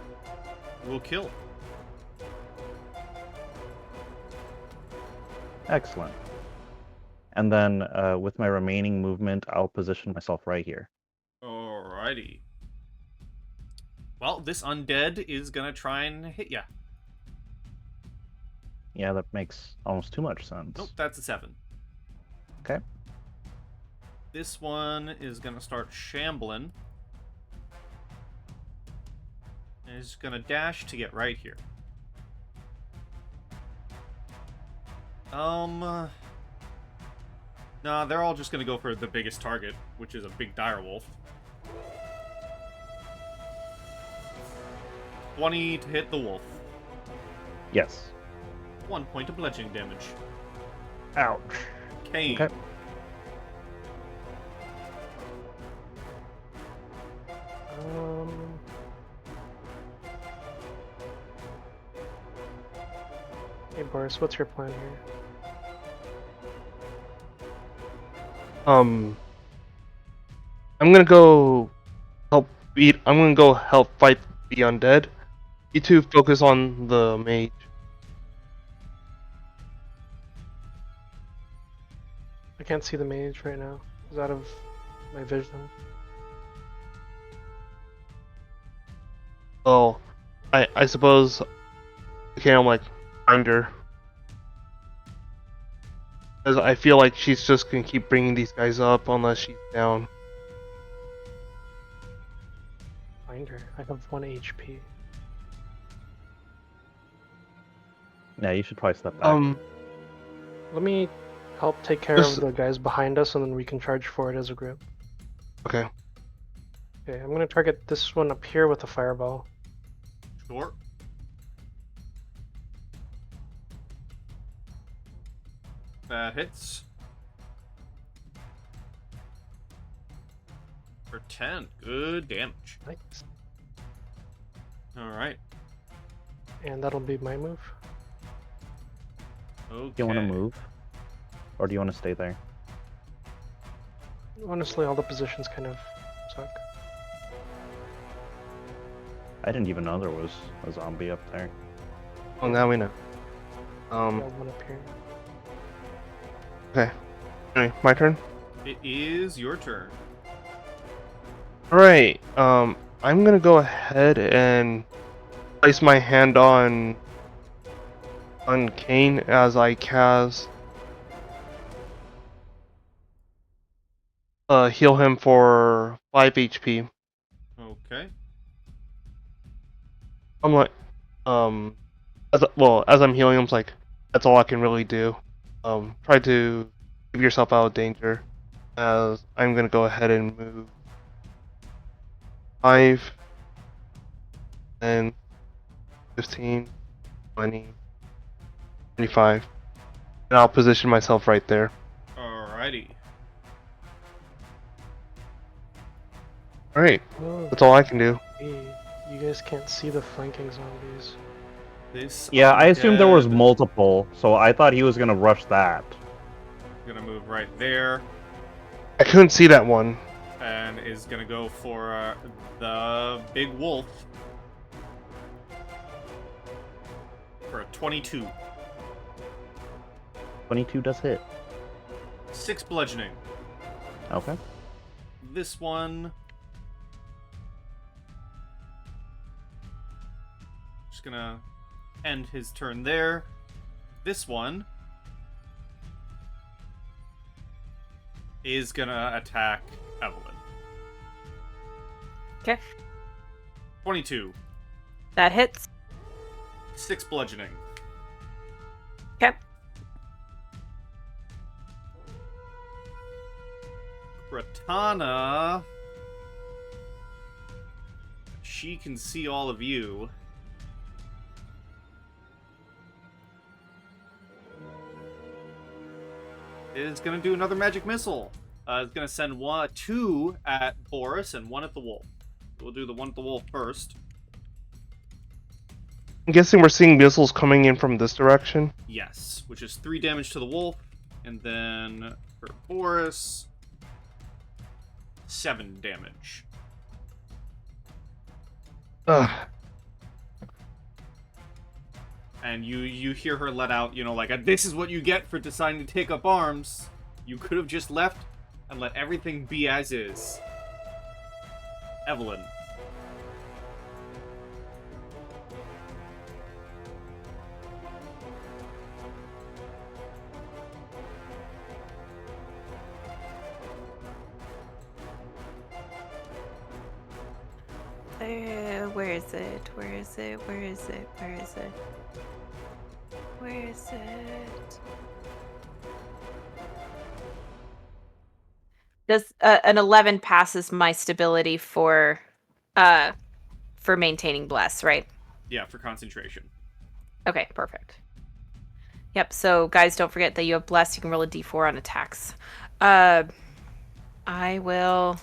will kill. Excellent. And then with my remaining movement, I'll position myself right here. Alrighty. Well, this undead is gonna try and hit ya. Yeah, that makes almost too much sense. Nope, that's a 7. Okay. This one is gonna start shambling. And is gonna dash to get right here. Nah, they're all just gonna go for the biggest target, which is a big direwolf. 20 to hit the wolf. Yes. 1 point of bludgeoning damage. Ouch. Caine. Okay. Hey Boris, what's your plan here? I'm gonna go help beat. I'm gonna go help fight the undead. You two focus on the mage. I can't see the mage right now. It's out of my vision. Well, I suppose. Okay, I'm like find her. Because I feel like she's just gonna keep bringing these guys up unless she's down. Find her. I have 1 HP. Yeah, you should probably step back. Let me help take care This- of the guys behind us, and then we can charge forward as a group. Okay. Okay, I'm gonna target this one up here with a fireball. Sure. That hits. For 10. Good damage. Nice. Alright. And that'll be my move. Okay. Do you want to move? Or do you want to stay there? Honestly, all the positions kind of suck. I didn't even know there was a zombie up there. Well, now we know. Got one up here. Okay. Anyway, my turn. It is your turn. Alright, I'm gonna go ahead and place my hand on Caine as I cast heal him for 5 HP. Okay. I'm like, as I'm healing him, it's like, that's all I can really do. Try to keep yourself out of danger, as I'm gonna go ahead and move 5, and 15, 20, 25, and I'll position myself right there. Alrighty. Alright, Oh, that's all I can do. hey, you guys can't see the flanking zombies. This Yeah, I assumed there was undead multiple, so I thought he was gonna rush that. gonna move right there I couldn't see that one. and is gonna go for the big wolf for a 22. 22 does hit. 6 bludgeoning. Okay. This one, just gonna end his turn there. This one is gonna attack Evelyn. Okay. 22. That hits. 6 bludgeoning. Okay. Ratana, she can see all of you. Is gonna do another magic missile. It's gonna send 2 at Boris and 1 at the wolf. We'll do the one at the wolf first. I'm guessing we're seeing missiles coming in from this direction. Yes, which is 3 damage to the wolf, and then for Boris, 7 damage. Ugh. And you hear her let out, like, this is what you get for deciding to take up arms. You could have just left and let everything be as is. Evelyn. Where is it? Where is it? Where is it? Where is it? Where is it? Does an 11 passes my stability for maintaining bless, right? Yeah, for concentration. Okay, perfect. Yep, so guys, don't forget that you have bless. You can roll a d4 on attacks. I will...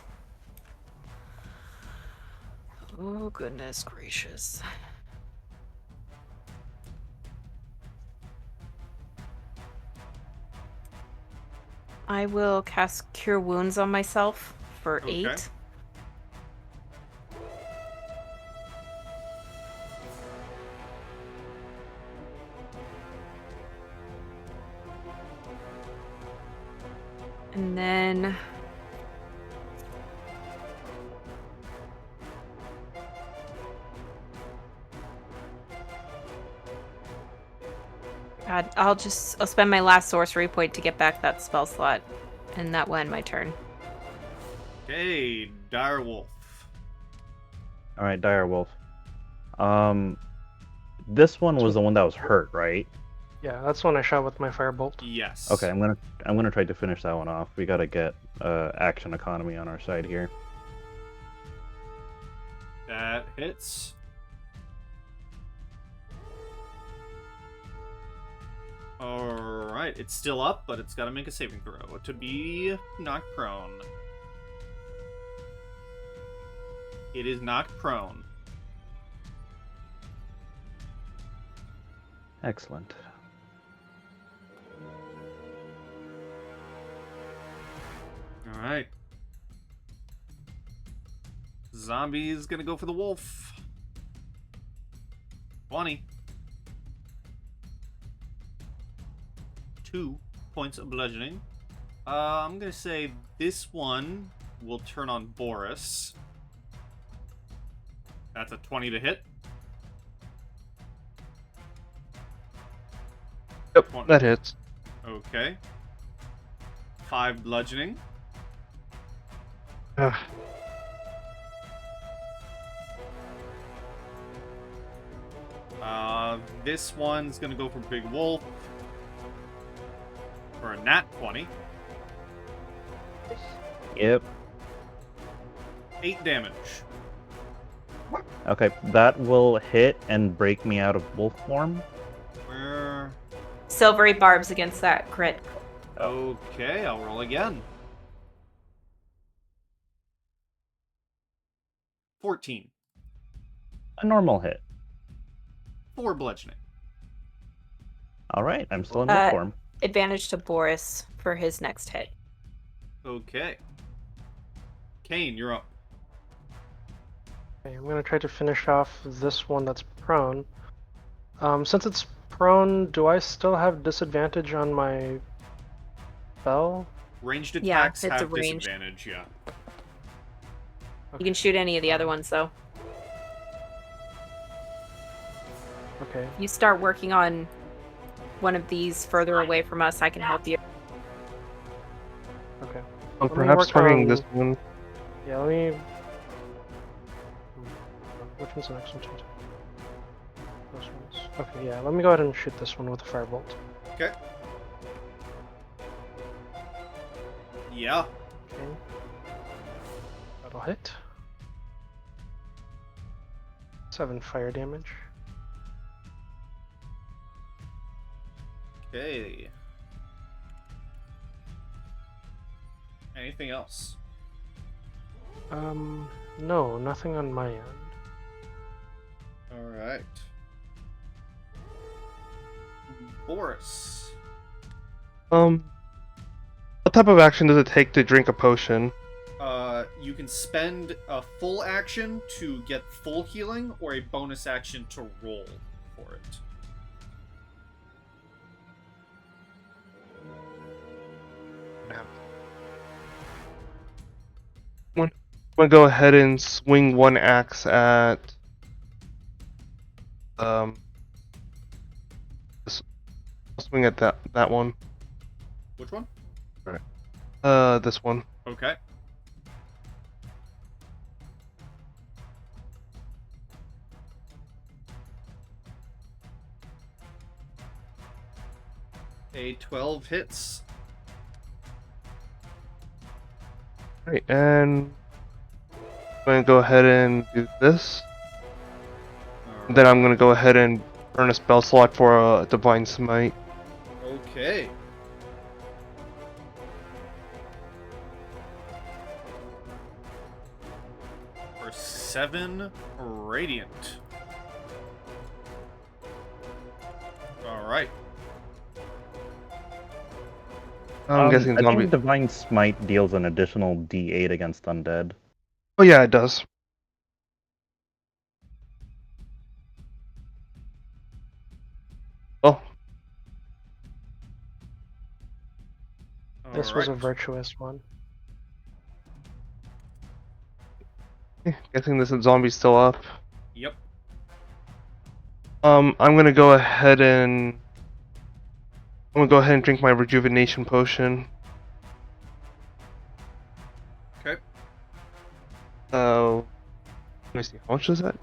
Oh, goodness gracious. I will cast Cure Wounds on myself for Okay. 8. And then... God, I'll spend my last sorcery point to get back that spell slot. And that will end my turn. Okay, Direwolf. Alright, Direwolf. This one was the one that was hurt, right? Yeah, that's when I shot with my firebolt. Yes. Okay, I'm gonna try to finish that one off. We gotta get action economy on our side here. That hits. Alright, it's still up, but it's got to make a saving throw to be knocked prone. It is knocked prone. Excellent. Alright. Zombie's gonna go for the wolf. 20. 2 points of bludgeoning. I'm gonna say this one will turn on Boris. That's a 20 to hit. Yep, that hits. Okay. 5 bludgeoning. Ugh. This one's gonna go for Big Wolf. For a nat 20. Yep. 8 damage. Okay, that will hit and break me out of wolf form. Where... Silvery barbs against that crit. Okay, I'll roll again. 14. A normal hit. 4 bludgeoning. All right, I'm still in wolf form. Advantage to Boris for his next hit. Okay. Caine, you're up. Okay, I'm gonna try to finish off this one that's prone. Since it's prone, do I still have disadvantage on my spell? Ranged Yeah, attacks it's a have ranged. disadvantage, yeah. You can shoot any of the other ones, though. Okay. You start working on one of these further away from us, I can help you. Okay. Well, Let me perhaps work targeting on- this one. Yeah, let me. Which one's the next one? Those ones. Okay, yeah, let me go ahead and shoot this one with a firebolt. Okay. Yeah. Okay. That'll hit. 7 fire damage. Okay. Anything else? No, nothing on my end. Alright. Boris. What type of action does it take to drink a potion? You can spend a full action to get full healing, or a bonus action to roll for it. I'm gonna go ahead and swing one axe at this, I'll swing at that one. Which one? This one. Okay. A 12 hits. Right, and I'm gonna go ahead and do this. Then I'm gonna go ahead and burn a spell slot for a divine smite. Okay. For 7 radiant. Alright. I'm guessing I zombie. think Divine Smite deals an additional D8 against undead. Oh yeah, it does. Oh, This was a Alright. virtuous one. guessing this zombie's still up. Yep. I'm gonna go ahead and drink my rejuvenation potion. Okay. Let me see. How much is that?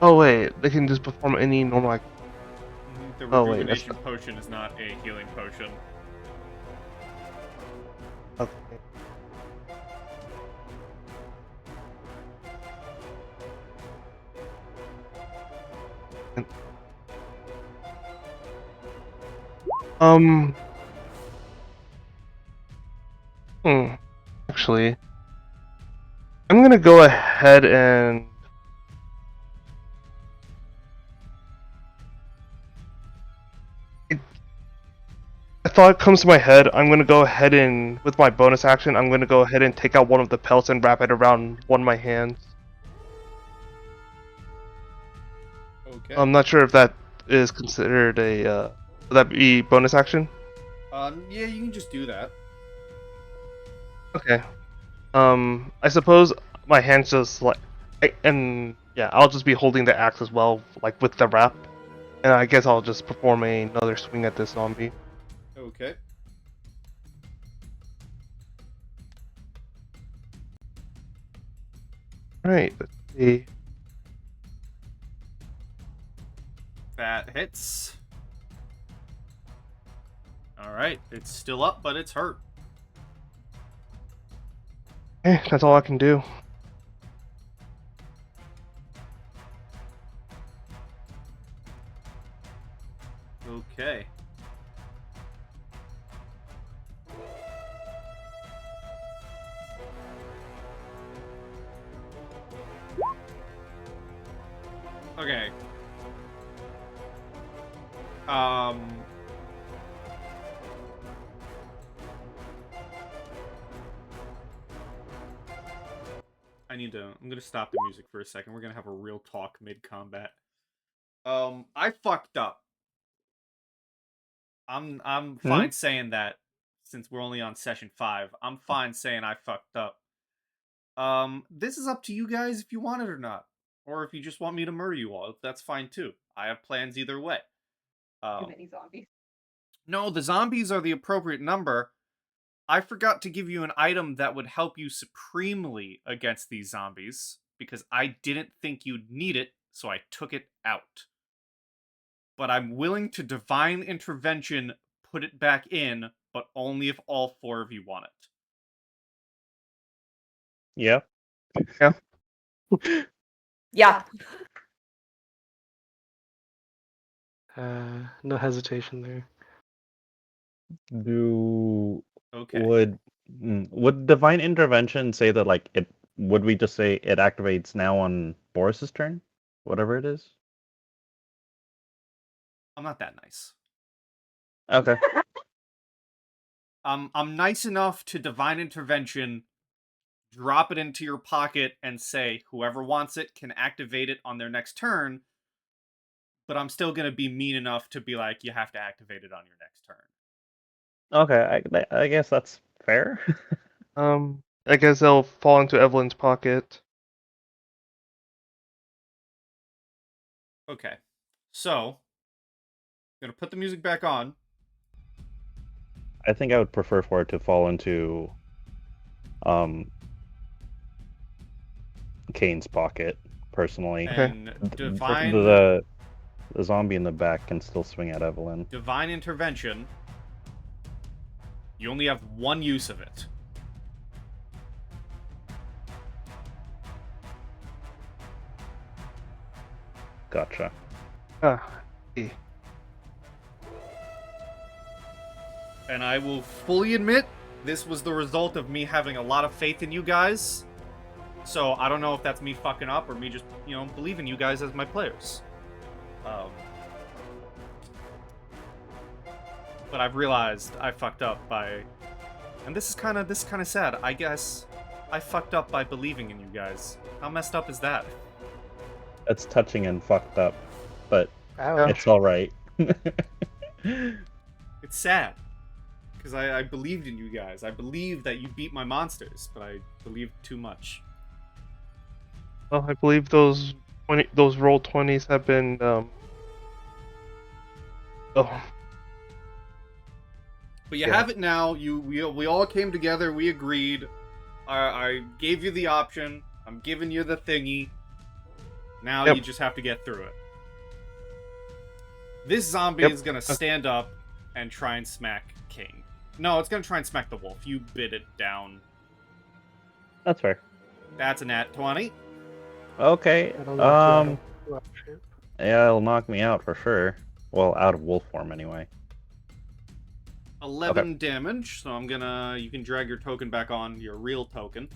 Oh wait, they can just perform any normal. The Oh, wait, that's rejuvenation potion is not a healing potion. Okay. Um. Actually, I'm gonna go ahead and. I thought comes to my head, I'm gonna go ahead and, with my bonus action, I'm gonna go ahead and take out one of the pelts and wrap it around one of my hands. Okay. I'm not sure if that is considered a, would that be bonus action? Yeah, you can just do that. Okay. I suppose my hands just like, and yeah, I'll just be holding the axe as well, like with the wrap. And I guess I'll just perform another swing at this zombie. Okay. Alright, let's see. That hits. Alright, it's still up, but it's hurt. Okay, that's all I can do. Okay. Okay. I'm gonna stop the music for a second. We're gonna have a real talk mid-combat. I fucked up. I'm fine saying that since we're only on session 5. I'm fine saying I fucked up. This is up to you guys if you want it or not. Or if you just want me to murder you all, that's fine too. I have plans either way. Too many zombies. No, the zombies are the appropriate number. I forgot to give you an item that would help you supremely against these zombies, because I didn't think you'd need it, so I took it out. But I'm willing to divine intervention, put it back in, but only if all 4 of you want it. Yeah. Yeah. No hesitation there. Do Okay. would divine intervention say that like it would we just say it activates now on Boris's turn, whatever it is? I'm not that nice. Okay. I'm nice enough to divine intervention, drop it into your pocket, and say whoever wants it can activate it on their next turn. But I'm still gonna be mean enough to be like, you have to activate it on your next turn. Okay, I guess that's fair. I guess they'll fall into Evelyn's pocket. Okay. So, I'm gonna put the music back on. I think I would prefer for it to fall into Caine's pocket, personally. And divine The zombie in the back can still swing at Evelyn. divine intervention. You only have one use of it. Gotcha. And I will fully admit, this was the result of me having a lot of faith in you guys. So I don't know if that's me fucking up or me just, believing you guys as my players. But I've realized I fucked up by, and this is kind of sad. I guess I fucked up by believing in you guys. How messed up is that? That's touching and fucked up, but Ouch. it's all right. It's sad. Because I believed in you guys. I believed that you beat my monsters, but I believed too much. Well, I believe those roll 20s have been But you Yeah. have it now. We all came together. We agreed. I gave you the option. I'm giving you the thingy. Now Yep. you just have to get through it. This zombie Yep. is gonna stand up and try and smack Caine. No, it's gonna try and smack the wolf. You bit it down. That's fair. That's a nat 20. Okay. That'll knock you out of shape. Yeah, it'll knock me out for sure. Well, out of wolf form anyway. 11 damage. So you can drag your token back on, your real token.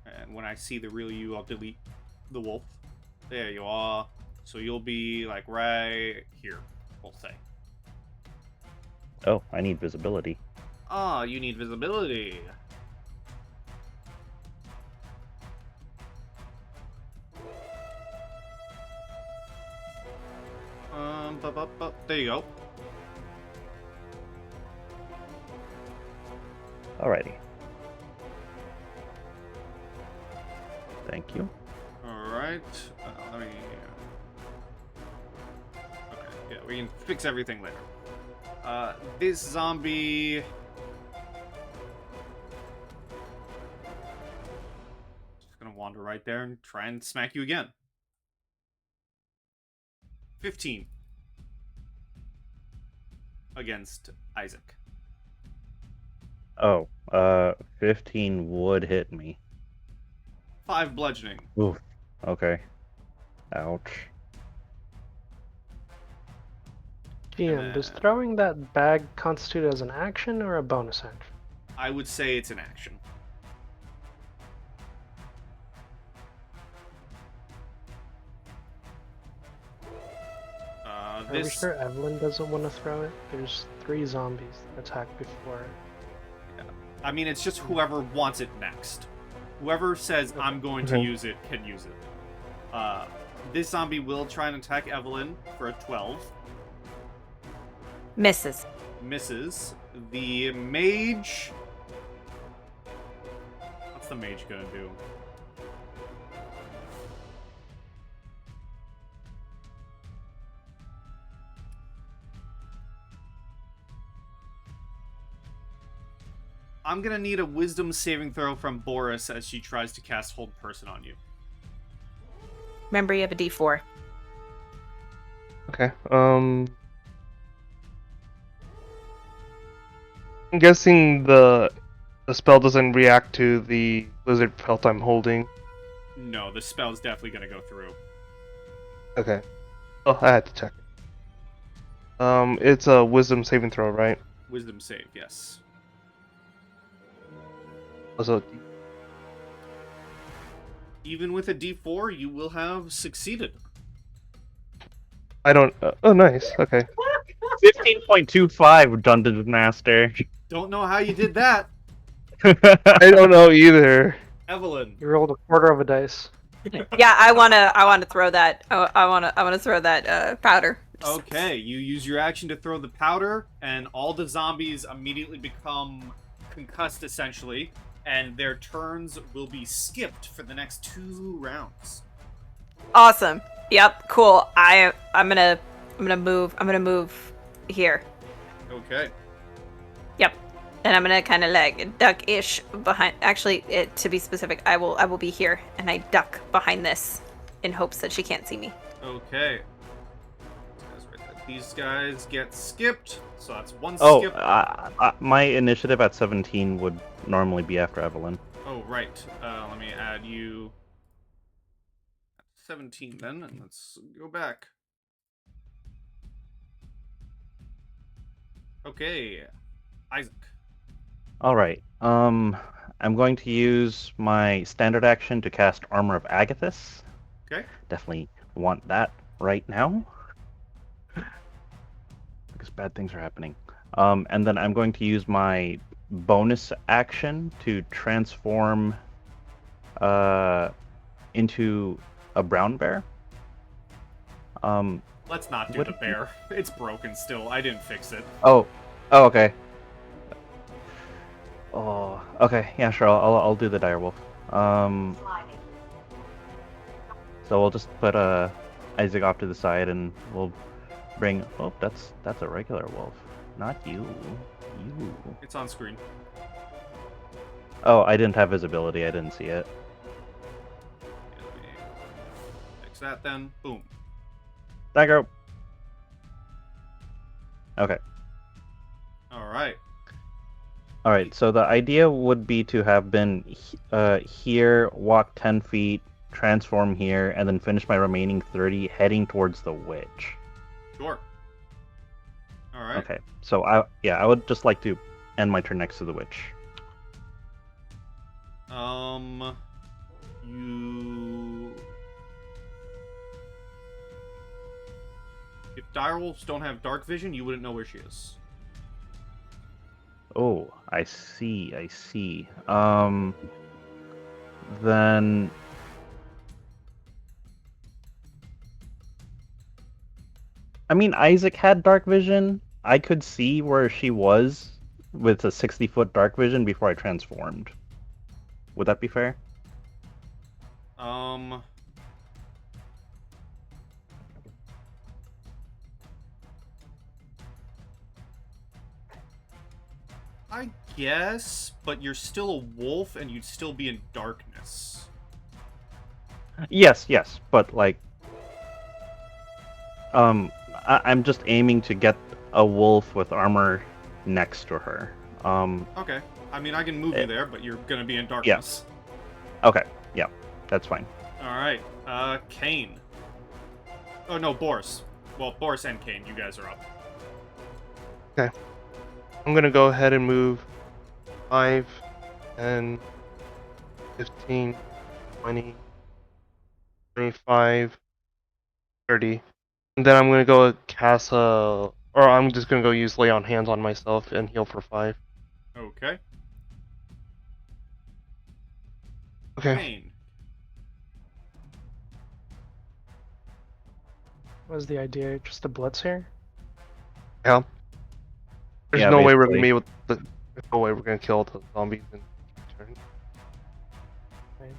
And when I see the real you, I'll delete the wolf. There you are. So you'll be like right here, we'll say. Oh, I need visibility. Ah, you need visibility. There you go. Alrighty. Thank you. Alright. Let me... Okay, yeah, we can fix everything later. This zombie... Just gonna wander right there and try and smack you again. 15. Against Isaac. Oh, 15 would hit me. 5 bludgeoning. Oof. Okay. Ouch. GM, does throwing that bag constitute as an action or a bonus action? I would say it's an action. Are we sure Evelyn doesn't want to throw it? There's 3 zombies that attacked before. I mean, it's just whoever wants it next. Whoever says, I'm going to use it, can use it. This zombie will try and attack Evelyn for a 12. Misses. Misses. The mage... What's the mage gonna do? I'm gonna need a wisdom saving throw from Boris as she tries to cast Hold Person on you. Remember, you have a D4. Okay. I'm guessing the spell doesn't react to the lizard pelt I'm holding. No, the spell's definitely gonna go through. Okay. Oh, I had to check. It's a wisdom saving throw, right? Wisdom save, yes. Also, Even with a D4, you will have succeeded. I don't. Oh, nice. Okay. 15.25, Dungeon Master. Don't know how you did that. I don't know either. Evelyn. You rolled a quarter of a dice. Yeah, I wanna throw that. I wanna throw that powder. Okay, you use your action to throw the powder, and all the zombies immediately become concussed, essentially, and their turns will be skipped for the next 2 rounds. Awesome. Yep. Cool. I'm gonna move here. Okay. Yep. And I'm gonna kind of like duck-ish behind. Actually, to be specific, I will be here, and I duck behind this in hopes that she can't see me. Okay. These guys get skipped, so that's 1 Oh, skip. my initiative at 17 would normally be after Evelyn. Oh, right. Let me add you 17 then, and let's go back. Okay, Isaac. Alright, I'm going to use my standard action to cast Armor of Agathis. Okay. Definitely want that right now. Because bad things are happening. And then I'm going to use my bonus action to transform into a brown bear. Let's not do What the did bear. It's broken still. I didn't fix it. Oh, okay. Oh, okay. Yeah, sure. I'll do the direwolf. So we'll just put Isaac off to the side, and we'll bring. Oh, that's a regular wolf, not you. You. It's on screen. Oh, I didn't have visibility. I didn't see it. Yeah, let me fix that then. Boom. Dagger. Okay. Alright. All right. So the idea would be to have been here, walk 10 feet, transform here, and then finish my remaining 30 heading towards the witch. Sure. Alright. Okay. So I would just like to end my turn next to the witch. You... direwolves don't have dark vision, you wouldn't know where she is. Oh, I see. I see. Then I mean, Isaac had dark vision. I could see where she was with a 60-foot dark vision before I transformed. Would that be fair? I guess, but you're still a wolf and you'd still be in darkness. Yes, yes, but like, I'm just aiming to get a wolf with armor next to her. Okay. I mean, I can move you there, but you're gonna be in darkness. Okay, yeah, that's fine. Alright, Caine. Oh, no, Boris. Well, Boris and Caine, you guys are up. Okay. I'm gonna go ahead and move 5, 10, 15, 20, 25, 30. And then I'm gonna go cast or I'm just gonna go use Lay on Hands on myself and heal for 5. Okay. Okay. Caine. What was the idea? Just the blitz here? Yeah. There's Yeah, no way we're basically. gonna be able to. There's no way we're gonna kill the zombies in turn. Right.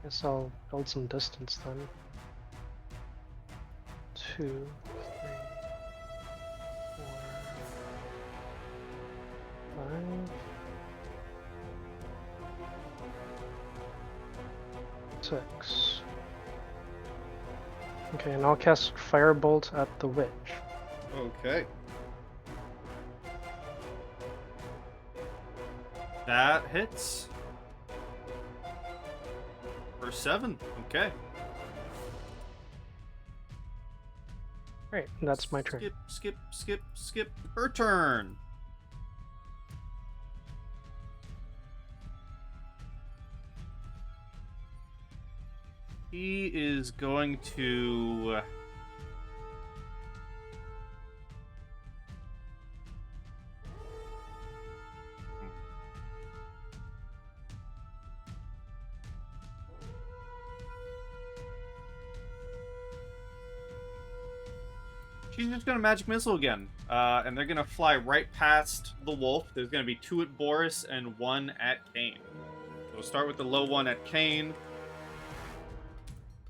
Guess I'll build some distance then. 2, 3, 4, 5, 6. Okay, and I'll cast Firebolt at the witch. Okay. That hits. For 7. Okay. Alright, that's my turn. Skip. Her turn. He is going to... She's just gonna magic missile again, and they're gonna fly right past the wolf. There's gonna be 2 at Boris and 1 at Caine. So we'll start with the low one at Caine.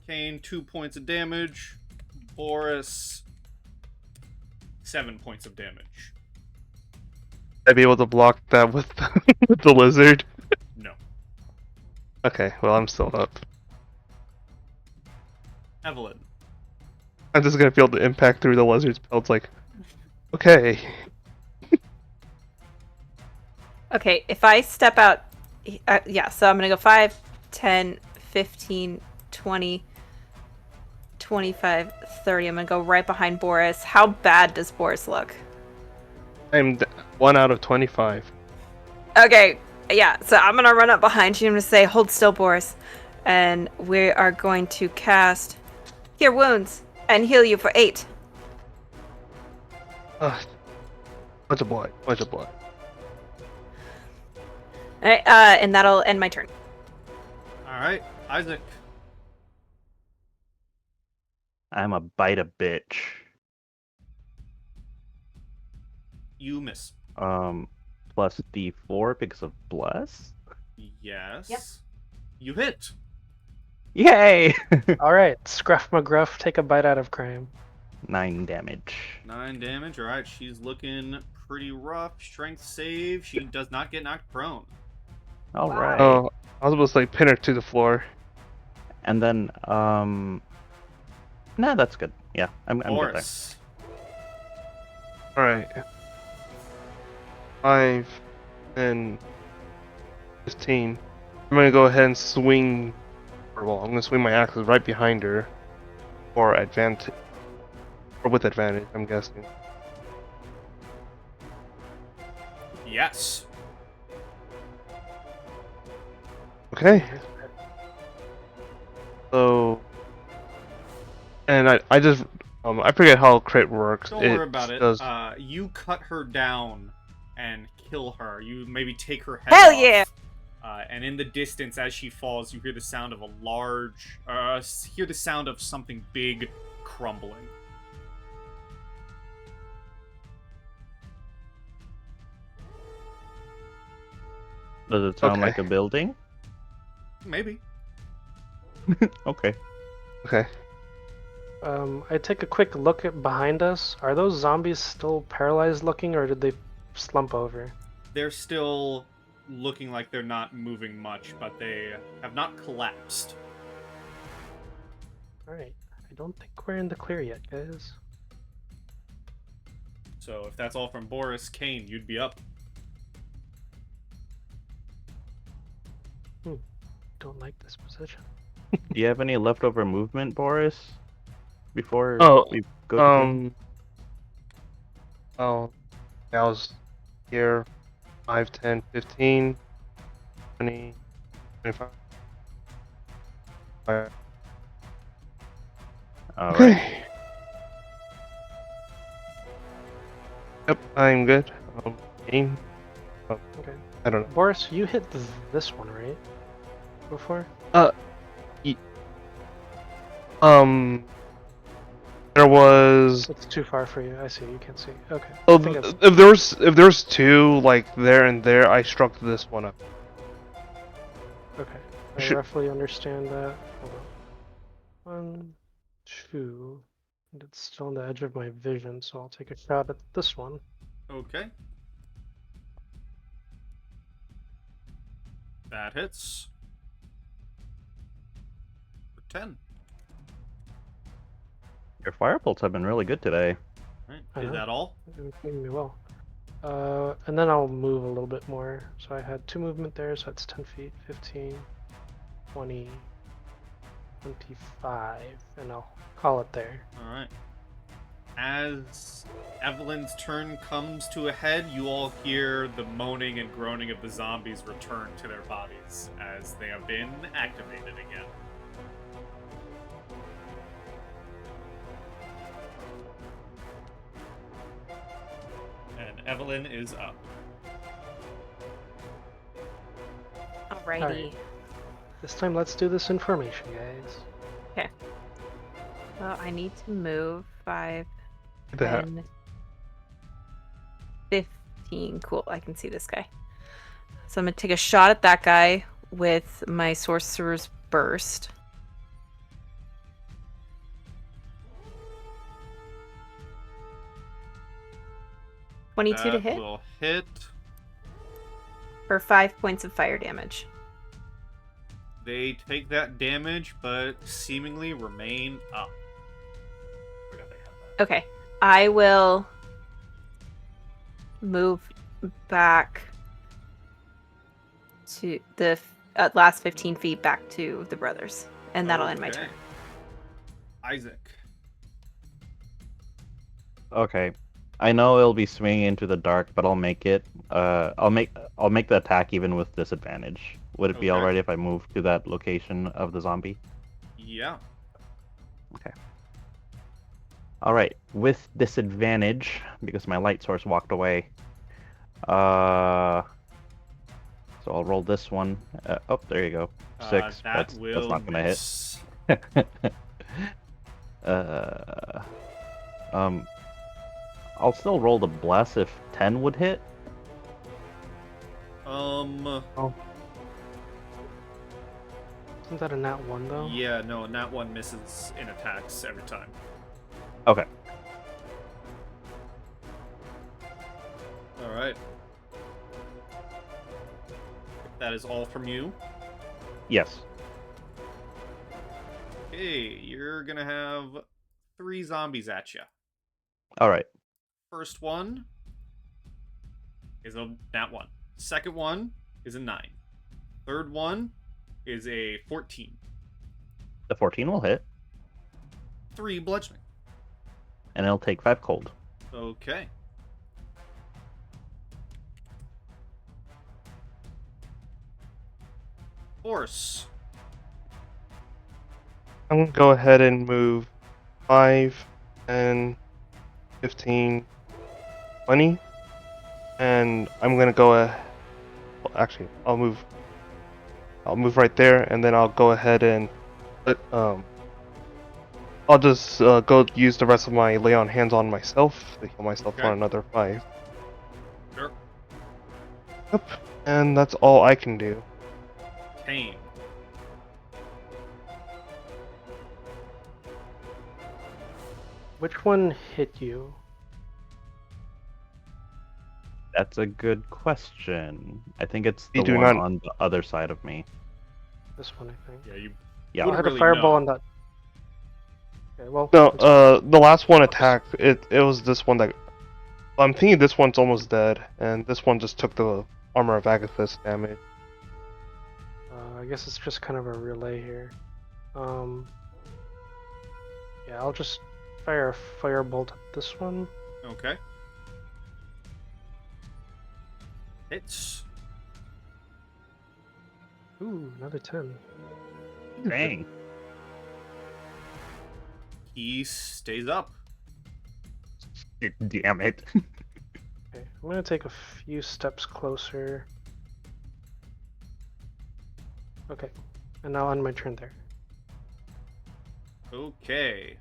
Caine, 2 points of damage. Boris, 7 points of damage. I'd be able to block that with with the lizard. No. Okay, well I'm still up. Evelyn. I'm just gonna feel the impact through the lizard's pelts. Like, okay. Okay, if I step out, yeah, so I'm gonna go 5, 10, 15, 20, 25, 30. I'm gonna go right behind Boris. How bad does Boris look? I'm 1 out of 25. Okay, yeah, so I'm gonna run up behind you and say, hold still, Boris. And we are going to cast Cure Wounds and heal you for 8. Ugh. Bunch of blood. Alright, and that'll end my turn. Alright, Isaac. I'm a bite a bitch. You miss. Plus D4 because of bless. Yes. Yep. You hit. Yay! Alright, Scruff McGruff, take a bite out of crime. 9 damage. 9 damage. Alright, she's looking pretty rough. Strength save. She does not get knocked prone. All Wow. right. Oh, I was supposed to like pin her to the floor. And then, nah, that's good. Yeah, I'm good there. Boris. Alright. 5, 10, 15. I'm gonna go ahead and swing. Well, I'm gonna swing my axes right behind her for advantage. Or with advantage, I'm guessing. Yes. Okay. So. And I just I forget how crit works. Don't worry about it. Does... You cut her down and kill her. You maybe take her head Hell off. yeah! And in the distance, as she falls, you hear the sound of something big crumbling. Does it sound Okay. like a building? Maybe. Okay. Okay. I take a quick look behind us. Are those zombies still paralyzed looking, or did they slump over? They're still looking like they're not moving much, but they have not collapsed. Alright. I don't think we're in the clear yet, guys. So if that's all from Boris, Caine, you'd be up. Don't like this position. Do you have any leftover movement, Boris? Before Oh, we go to town? Oh, I was here 5, 10, 15, 20, 25. Alright. Okay. Yep, I'm good. Caine? Okay. I don't know. Boris, you hit this one, right? Before? There was. It's too far for you. I see. You can't see. Okay. Oh, I think it's... if there's two like there and there, I struck this one up. Okay. I Should- roughly understand that. Hold on. 1, 2. And it's still on the edge of my vision, so I'll take a shot at this one. Okay. That hits. For 10. Your fire bolts have been really good today. Right. I Is know. that all? You're doing me well. And then I'll move a little bit more. So I had 2 movement there, so that's 10 feet, 15, 20, 25, and I'll call it there. Alright. As Evelyn's turn comes to a head, you all hear the moaning and groaning of the zombies return to their bodies as they have been activated again. And Evelyn is up. Alrighty. Alright. This time, let's do this information, guys. Well, I need to move 5, That. 10, 15. Cool, I can see this guy. So I'm going to take a shot at that guy with my Sorcerer's Burst. (22) to That hit will hit. for 5 points of fire damage. They take that damage, but seemingly remain up. Okay, I will move back to the last 15 feet back to the brothers, and that'll end my Okay. turn. Isaac. Okay. I know it'll be swinging into the dark, but I'll make it. I'll make the attack even with disadvantage. Would it be Okay. alright if I move to that location of the zombie? Yeah. Alright, with disadvantage, because my light source walked away. So I'll roll this one. Oh, there you go. 6. That will that's not gonna miss. hit. I'll still roll the bless if 10 would hit. Isn't that a nat 1, though? Yeah, no, and that one misses in attacks every time. Okay. Alright. That is all from you. Yes. Okay, you're gonna have 3 zombies at you. Alright. First one is a nat 1. Second one is a 9. Third one is a 14. The 14 will hit, 3 bludgeoning. and it'll take 5 cold. Okay. Boris. I'm gonna go ahead and move 5, 10, 15, 20. And I'm gonna go well, actually, I'll move right there, and then I'll go ahead and I'll just go use the rest of my lay on hands on myself to heal myself Okay. on another 5. Sure. Yep, and that's all I can do. Caine. Which one hit you? That's a good question. I think it's the You do one not- on the other side of me. This one, I think. Yeah, you Yeah. I wouldn't had really a fireball know. on that. Okay, well. No, it's- the last one attacked. It was this one that. I'm thinking this one's almost dead, and this one just took the armor of Agathis damage. I guess it's just kind of a relay here. Yeah, I'll just fire a firebolt at this one. Okay. Hits. Ooh, another 10. Dang. He stays up. Damn it. Okay, I'm gonna take a few steps closer. Okay, and now on my turn there. Okay.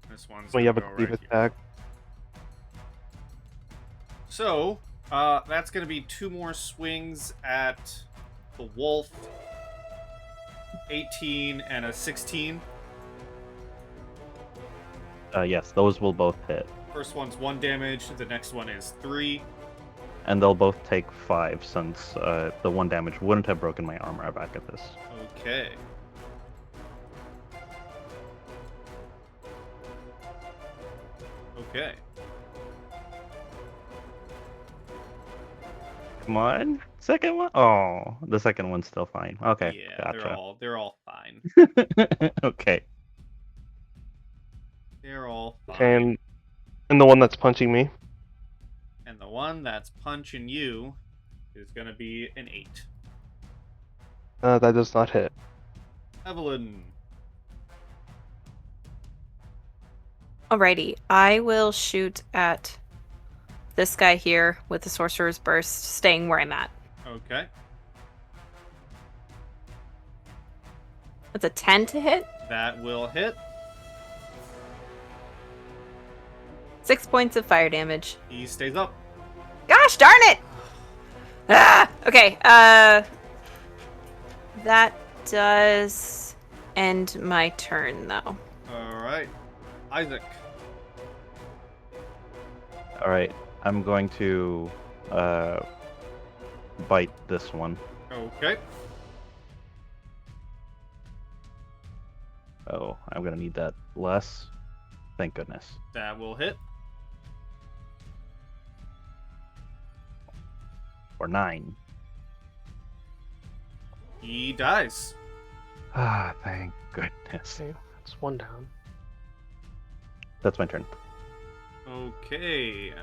This one's When you have a gonna go cleave right here. attack. So, that's gonna be 2 more swings at the wolf. 18 and a 16. Yes, those will both hit. First one's 1 damage, the next one is 3. And they'll both take 5 since the 1 damage wouldn't have broken my armor of Agathis. Okay. Okay. Come on. Second one? Oh, the second one's still fine. Okay, Yeah, gotcha. they're all fine. Okay. They're all fine. And the one that's punching me. And the one that's punching you is gonna be an 8. That does not hit. Evelyn. Alrighty, I will shoot at this guy here with the Sorcerer's Burst, staying where I'm at. Okay. That's a 10 to hit. That will hit. 6 points of fire damage. He stays up. Gosh darn it! Okay, that does end my turn, though. Alright. Isaac. Alright, I'm going to bite this one. Okay. Oh, I'm gonna need that less. Thank goodness. That will hit. Or 9. He dies. Ah, thank goodness. Okay, that's 1 down. That's my turn. Okay.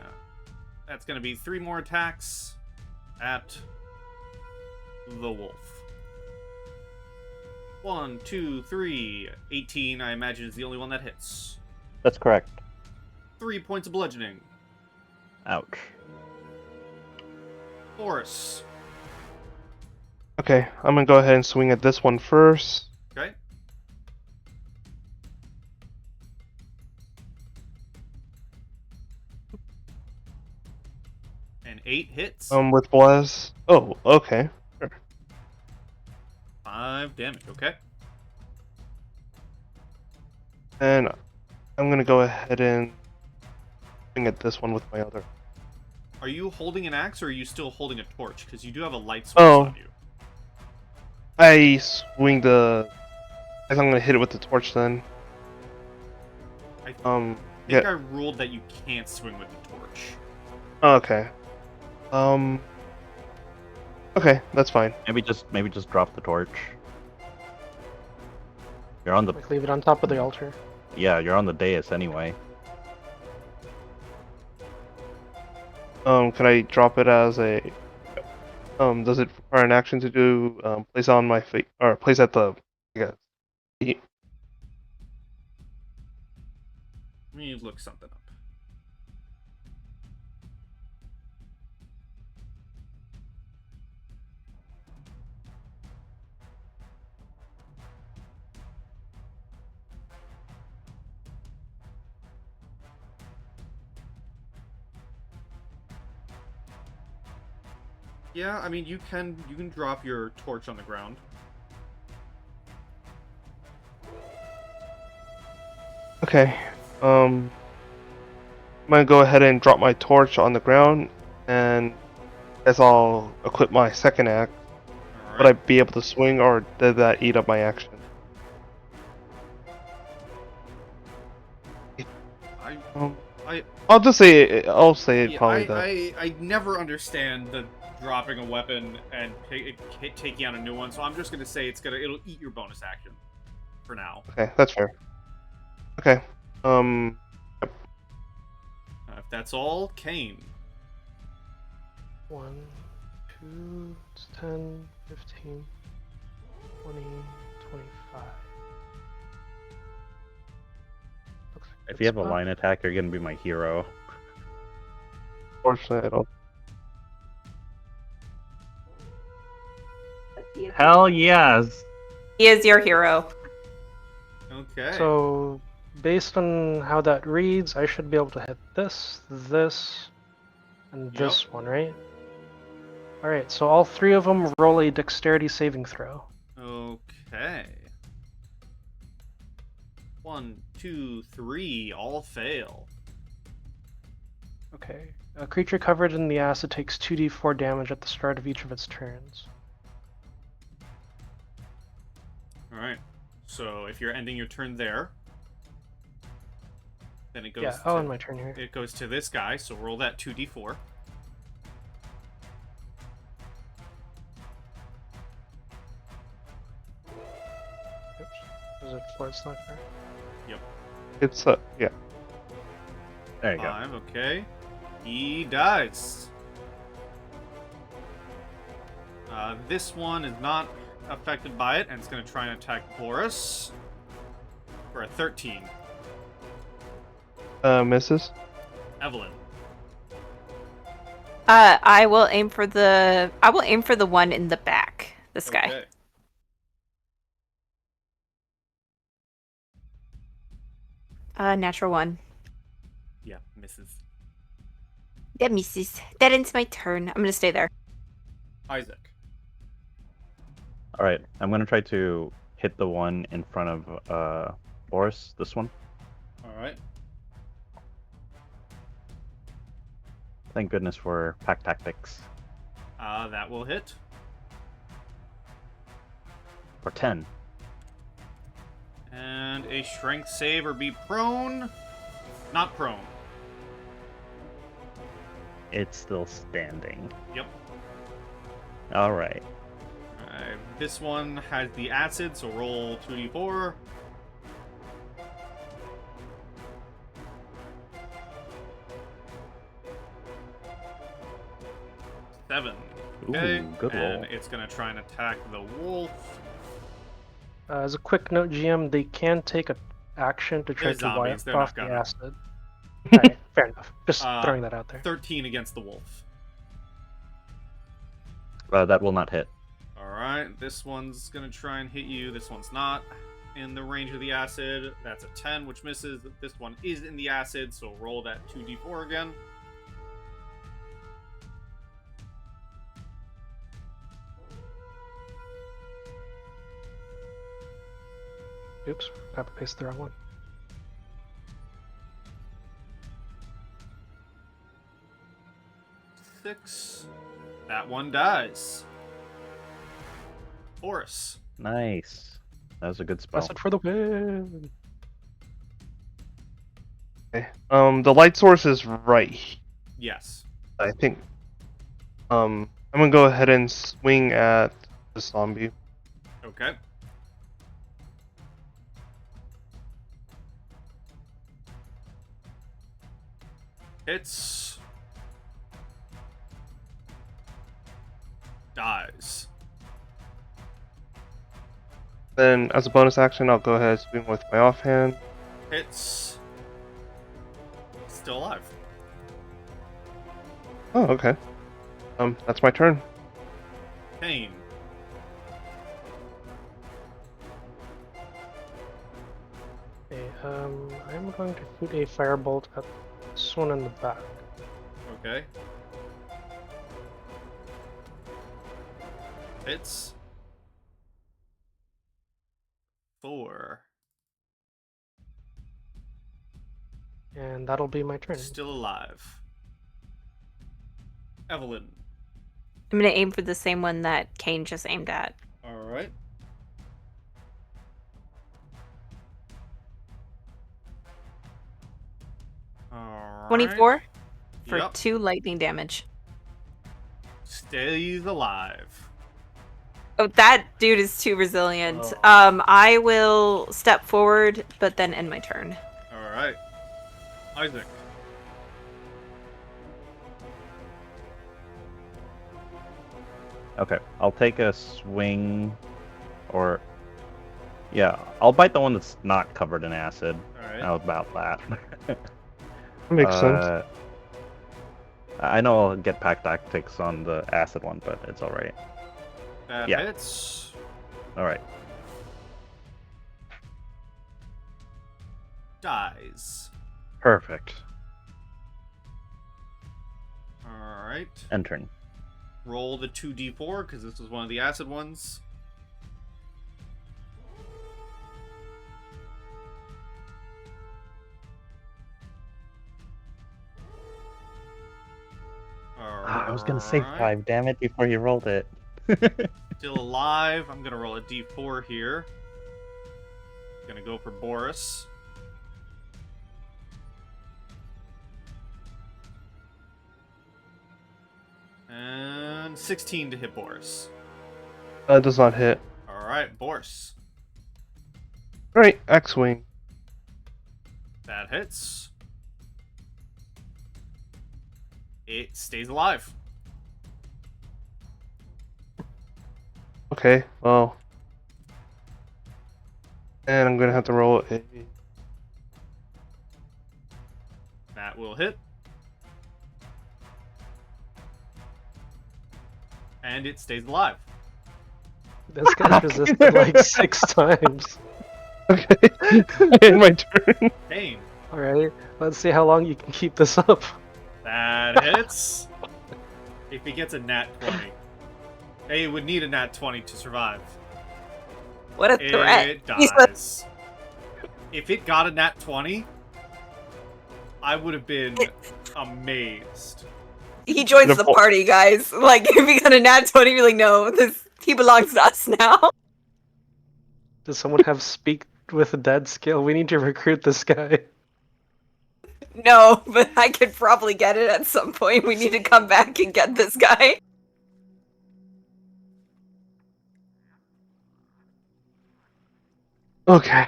That's going to be 3 more attacks at the wolf. 1, 2, 3. 18, I imagine, is the only one that hits. That's correct. 3 points of bludgeoning. Ouch. Boris. Okay, I'm gonna go ahead and swing at this one first. Okay. And 8 hits. With Bless. Oh, okay. 5 damage, okay? And I'm gonna go ahead and swing at this one with my other. Are you holding an axe or are you still holding a torch? Because you do have a light switch Oh. on you. I swing the. I think I'm gonna hit it with the torch then. I think Yeah. I ruled that you can't swing with the torch. Okay. Okay, that's fine. Maybe just drop the torch. You're on the Like, leave it on top of the altar. you're on the dais anyway. Can I drop it as a? Does it require an action to do place on my feet or place at the? I guess. Let me look something up. Yeah, I mean you can drop your torch on the ground. Okay. I'm gonna go ahead and drop my torch on the ground, and as I'll equip my second axe. All Would I right. be able to swing, or did that eat up my action? I I I'll just say it. I'll say it yeah, probably that. I never understand the dropping a weapon and taking out a new one, so I'm just gonna say it'll eat your bonus action for now. Okay, that's fair. Okay. If that's all, Caine. 1, 2, 10, 15, 20, 25. Looks like If you have a spot. line attack, you're gonna be my hero. Fortunately, I don't. Hell yes! He is your hero. Okay. So, based on how that reads, I should be able to hit this, and Yep. this one, right? Alright, so all three of them roll a dexterity saving throw. Okay. 1, 2, 3, all fail. Okay. A creature covered in the acid takes 2d4 damage at the start of each of its turns. All right. So if you're ending your turn there, then it goes. Yeah, I'll end my turn here. It goes to this guy. So roll that 2d4. Oops. Is it forward slash there? It's yeah. There you go. 5. Okay. He dies. This one is not affected by it, and it's going to try and attack Boris for a 13. Misses. Evelyn. I will aim for the one in the back. This guy. Okay. Natural 1. Yeah, misses. That misses. That ends my turn. I'm gonna stay there. Isaac. All right, I'm gonna try to hit the one in front of Boris. This one. All right. Thank goodness for pack tactics. That will hit. For 10. And a strength save or be prone. Not prone. It's still standing. Yep. All right. This one has the acid, so roll 2d4. Seven. Okay. Ooh, good roll. And it's gonna try and attack the wolf. As a quick note, GM, they can take an action to try They're to zombies, wipe they're off not the gonna. acid. Alright, fair enough. Just Uh, throwing that out there. 13 against the wolf. That will not hit. Alright, this one's gonna try and hit you. This one's not in the range of the acid. That's a 10, which misses. This one is in the acid, so roll that 2d4 again. Oops, copy paste the wrong one. Six. That one dies. Boris. Nice. That was a good spell. That's it for the win. Okay. The light source is right. Yes. I think. I'm gonna go ahead and swing at the zombie. Okay. It's Then, as a bonus action, I'll go ahead and swing with my offhand. Hits. Still alive. Oh, okay. That's my turn. Caine. Okay, I'm going to shoot a firebolt at this one in the back. Okay. Hits. 4. And that'll be my turn. Still alive. Evelyn. I'm gonna aim for the same one that Caine just aimed at. Alright. Alright. 24 for Yep. 2 lightning damage. Stays alive. Oh, that dude is too resilient. Oh. I will step forward, but then end my turn. Alright. Isaac. Okay, I'll take a swing, or yeah, I'll bite the one that's not covered in acid. Alright. How about that? Makes sense. I know I'll get pack tactics on the acid one, but it's all right. That yeah. hits. All right. Dies. Perfect. Alright. End turn. Roll the 2d4, because this was one of the acid ones. I was gonna say Alright. 5, damn it, before you rolled it. Still alive. I'm gonna roll a d4 here. Gonna go for Boris. And 16 to hit Boris. That does not hit. Alright, Boris. Alright, X-Wing. That hits. It stays alive. Okay, well. And I'm gonna have to roll a... That will hit. And it stays alive. This guy's resisted like 6 times. Okay, in my turn. Caine. Alright, let's see how long you can keep this up. That hits. If he gets a nat 20. He would need a nat 20 to survive. What a threat. It He's the- dies. If it got a nat 20, I would have been amazed. He joins the Beautiful. party, guys. Like, if he got a nat 20, be like, no, he belongs to us now. Does someone have speak with a dead skill? We need to recruit this guy. No, but I could probably get it at some point. We need to come back and get this guy. Okay.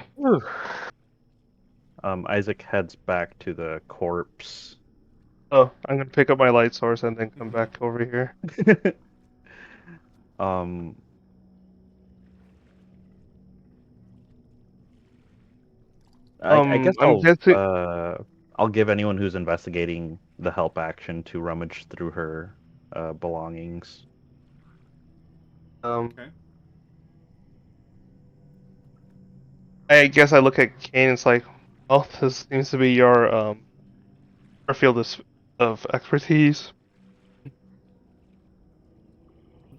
Isaac heads back to the corpse. Oh, I'm gonna pick up my light source and then come back over here. um, I guess I'm guessing... I'll give anyone who's investigating the help action to rummage through her belongings. Okay. I guess I look at Caine and it's like, well, this seems to be your field of expertise.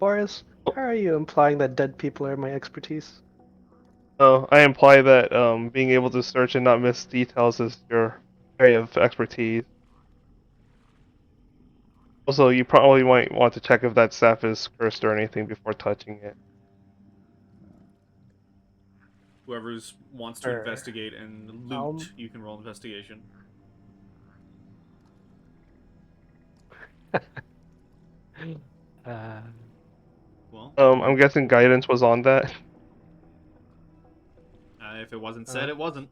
Boris, how are you implying that dead people are my expertise? Oh, I imply that being able to search and not miss details is your area of expertise. Also, you probably might want to check if that staff is cursed or anything before touching it. Whoever wants to Sure. investigate and loot, you can roll investigation. Well, I'm guessing guidance was on that. if it wasn't said, it wasn't.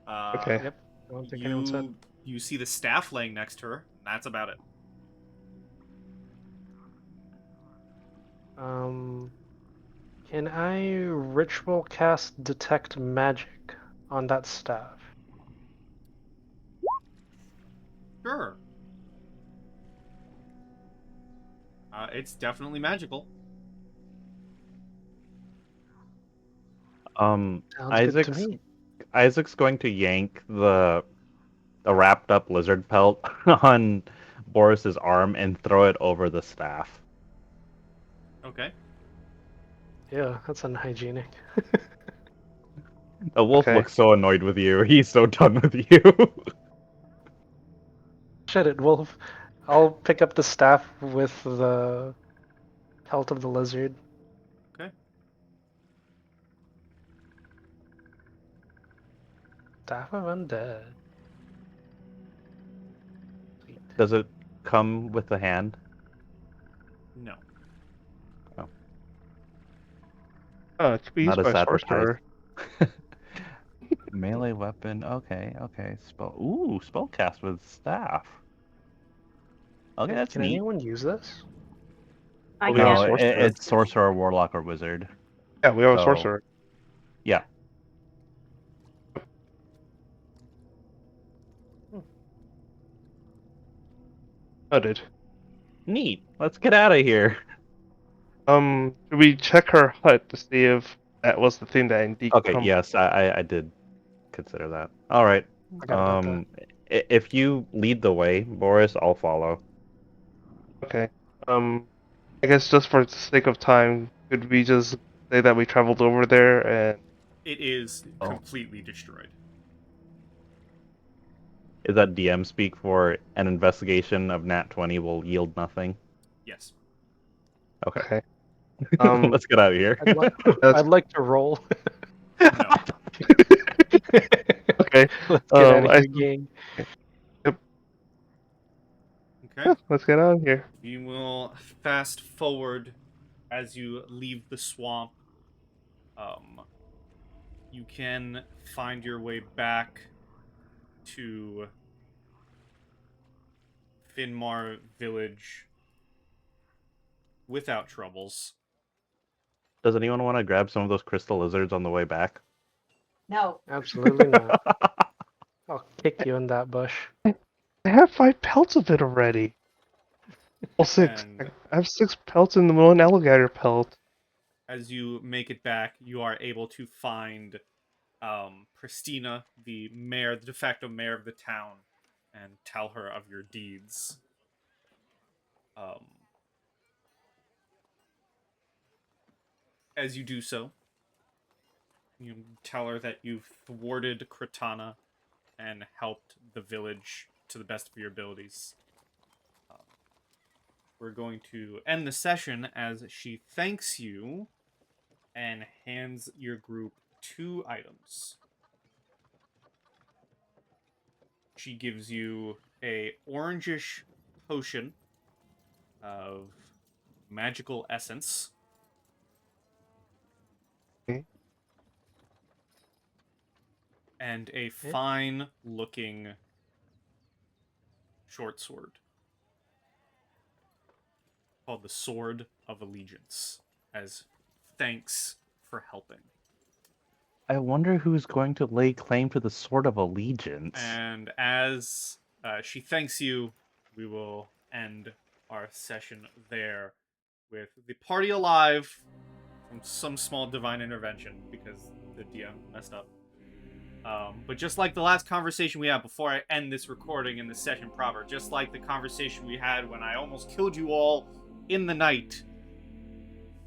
Okay. Yep. I don't think anyone said. You see the staff laying next to her, and that's about it. Can I ritual cast detect magic on that staff? Sure. It's definitely magical. Sounds good to me. Isaac's going to yank the wrapped up lizard pelt on Boris's arm and throw it over the staff. Okay. Yeah, that's unhygienic. The wolf Okay. looks so annoyed with you. He's so done with you. Shut it, wolf. I'll pick up the staff with the pelt of the lizard. Okay. Staff of Undead. Sweet. Does it come with a hand? No. Oh, it could be used Not by as a advertised. sorcerer. Melee weapon. Okay. Spellcast with staff. Okay, that's Can neat. anyone use this? I we have a No, can. sorcerer. it's sorcerer, warlock, or wizard. Yeah, we have a So- sorcerer. Yeah. Noted. Neat. Let's get out of here. Should we check her hut to see if that was the thing that indeed Okay. come? Yes, I did consider that. All right. Forgot about that. If you lead the way, Boris, I'll follow. Okay. I guess just for the sake of time, could we just say that we traveled over there and It is Oh. completely destroyed. Is that DM speak for an investigation of Nat 20 will yield nothing? Yes. Okay. okay? Let's get out of here. I'd like to roll. No. Okay. Let's get out of I- here, gang. Okay. Yeah, let's get out of here. We will fast forward as you leave the swamp. You can find your way back to Finmar village without troubles. Does anyone want to grab some of those crystal lizards on the way back? No. Absolutely not. I'll kick you in that bush. I have 5 pelts of it already. Well, 6. And- I have 6 pelts and 1 alligator pelt. As you make it back, you are able to find Pristina, the mayor, the de facto mayor of the town, and tell her of your deeds. As you do so, you tell her that you've thwarted Kratana and helped the village to the best of your abilities. We're going to end the session as she thanks you and hands your group 2 items. She gives you a orangish potion of magical essence. Okay. And a fine-looking short sword called the Sword of Allegiance, as thanks for helping. I wonder who's going to lay claim to the Sword of Allegiance. And as she thanks you, we will end our session there with the party alive from some small divine intervention because the DM messed up. But just like the last conversation we had before I end this recording in the session proper, just like the conversation we had when I almost killed you all in the night,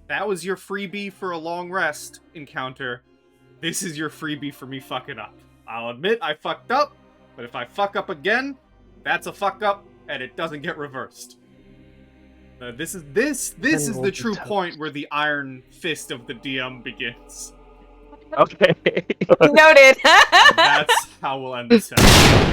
that was your freebie for a long rest encounter. This is your freebie for me fucking up. I'll admit I fucked up, but if I fuck up again, that's a fuck up, and it doesn't get reversed. This is we'll the be true toast. point where the iron fist of the DM begins. Okay. Noted. That's how we'll end the session.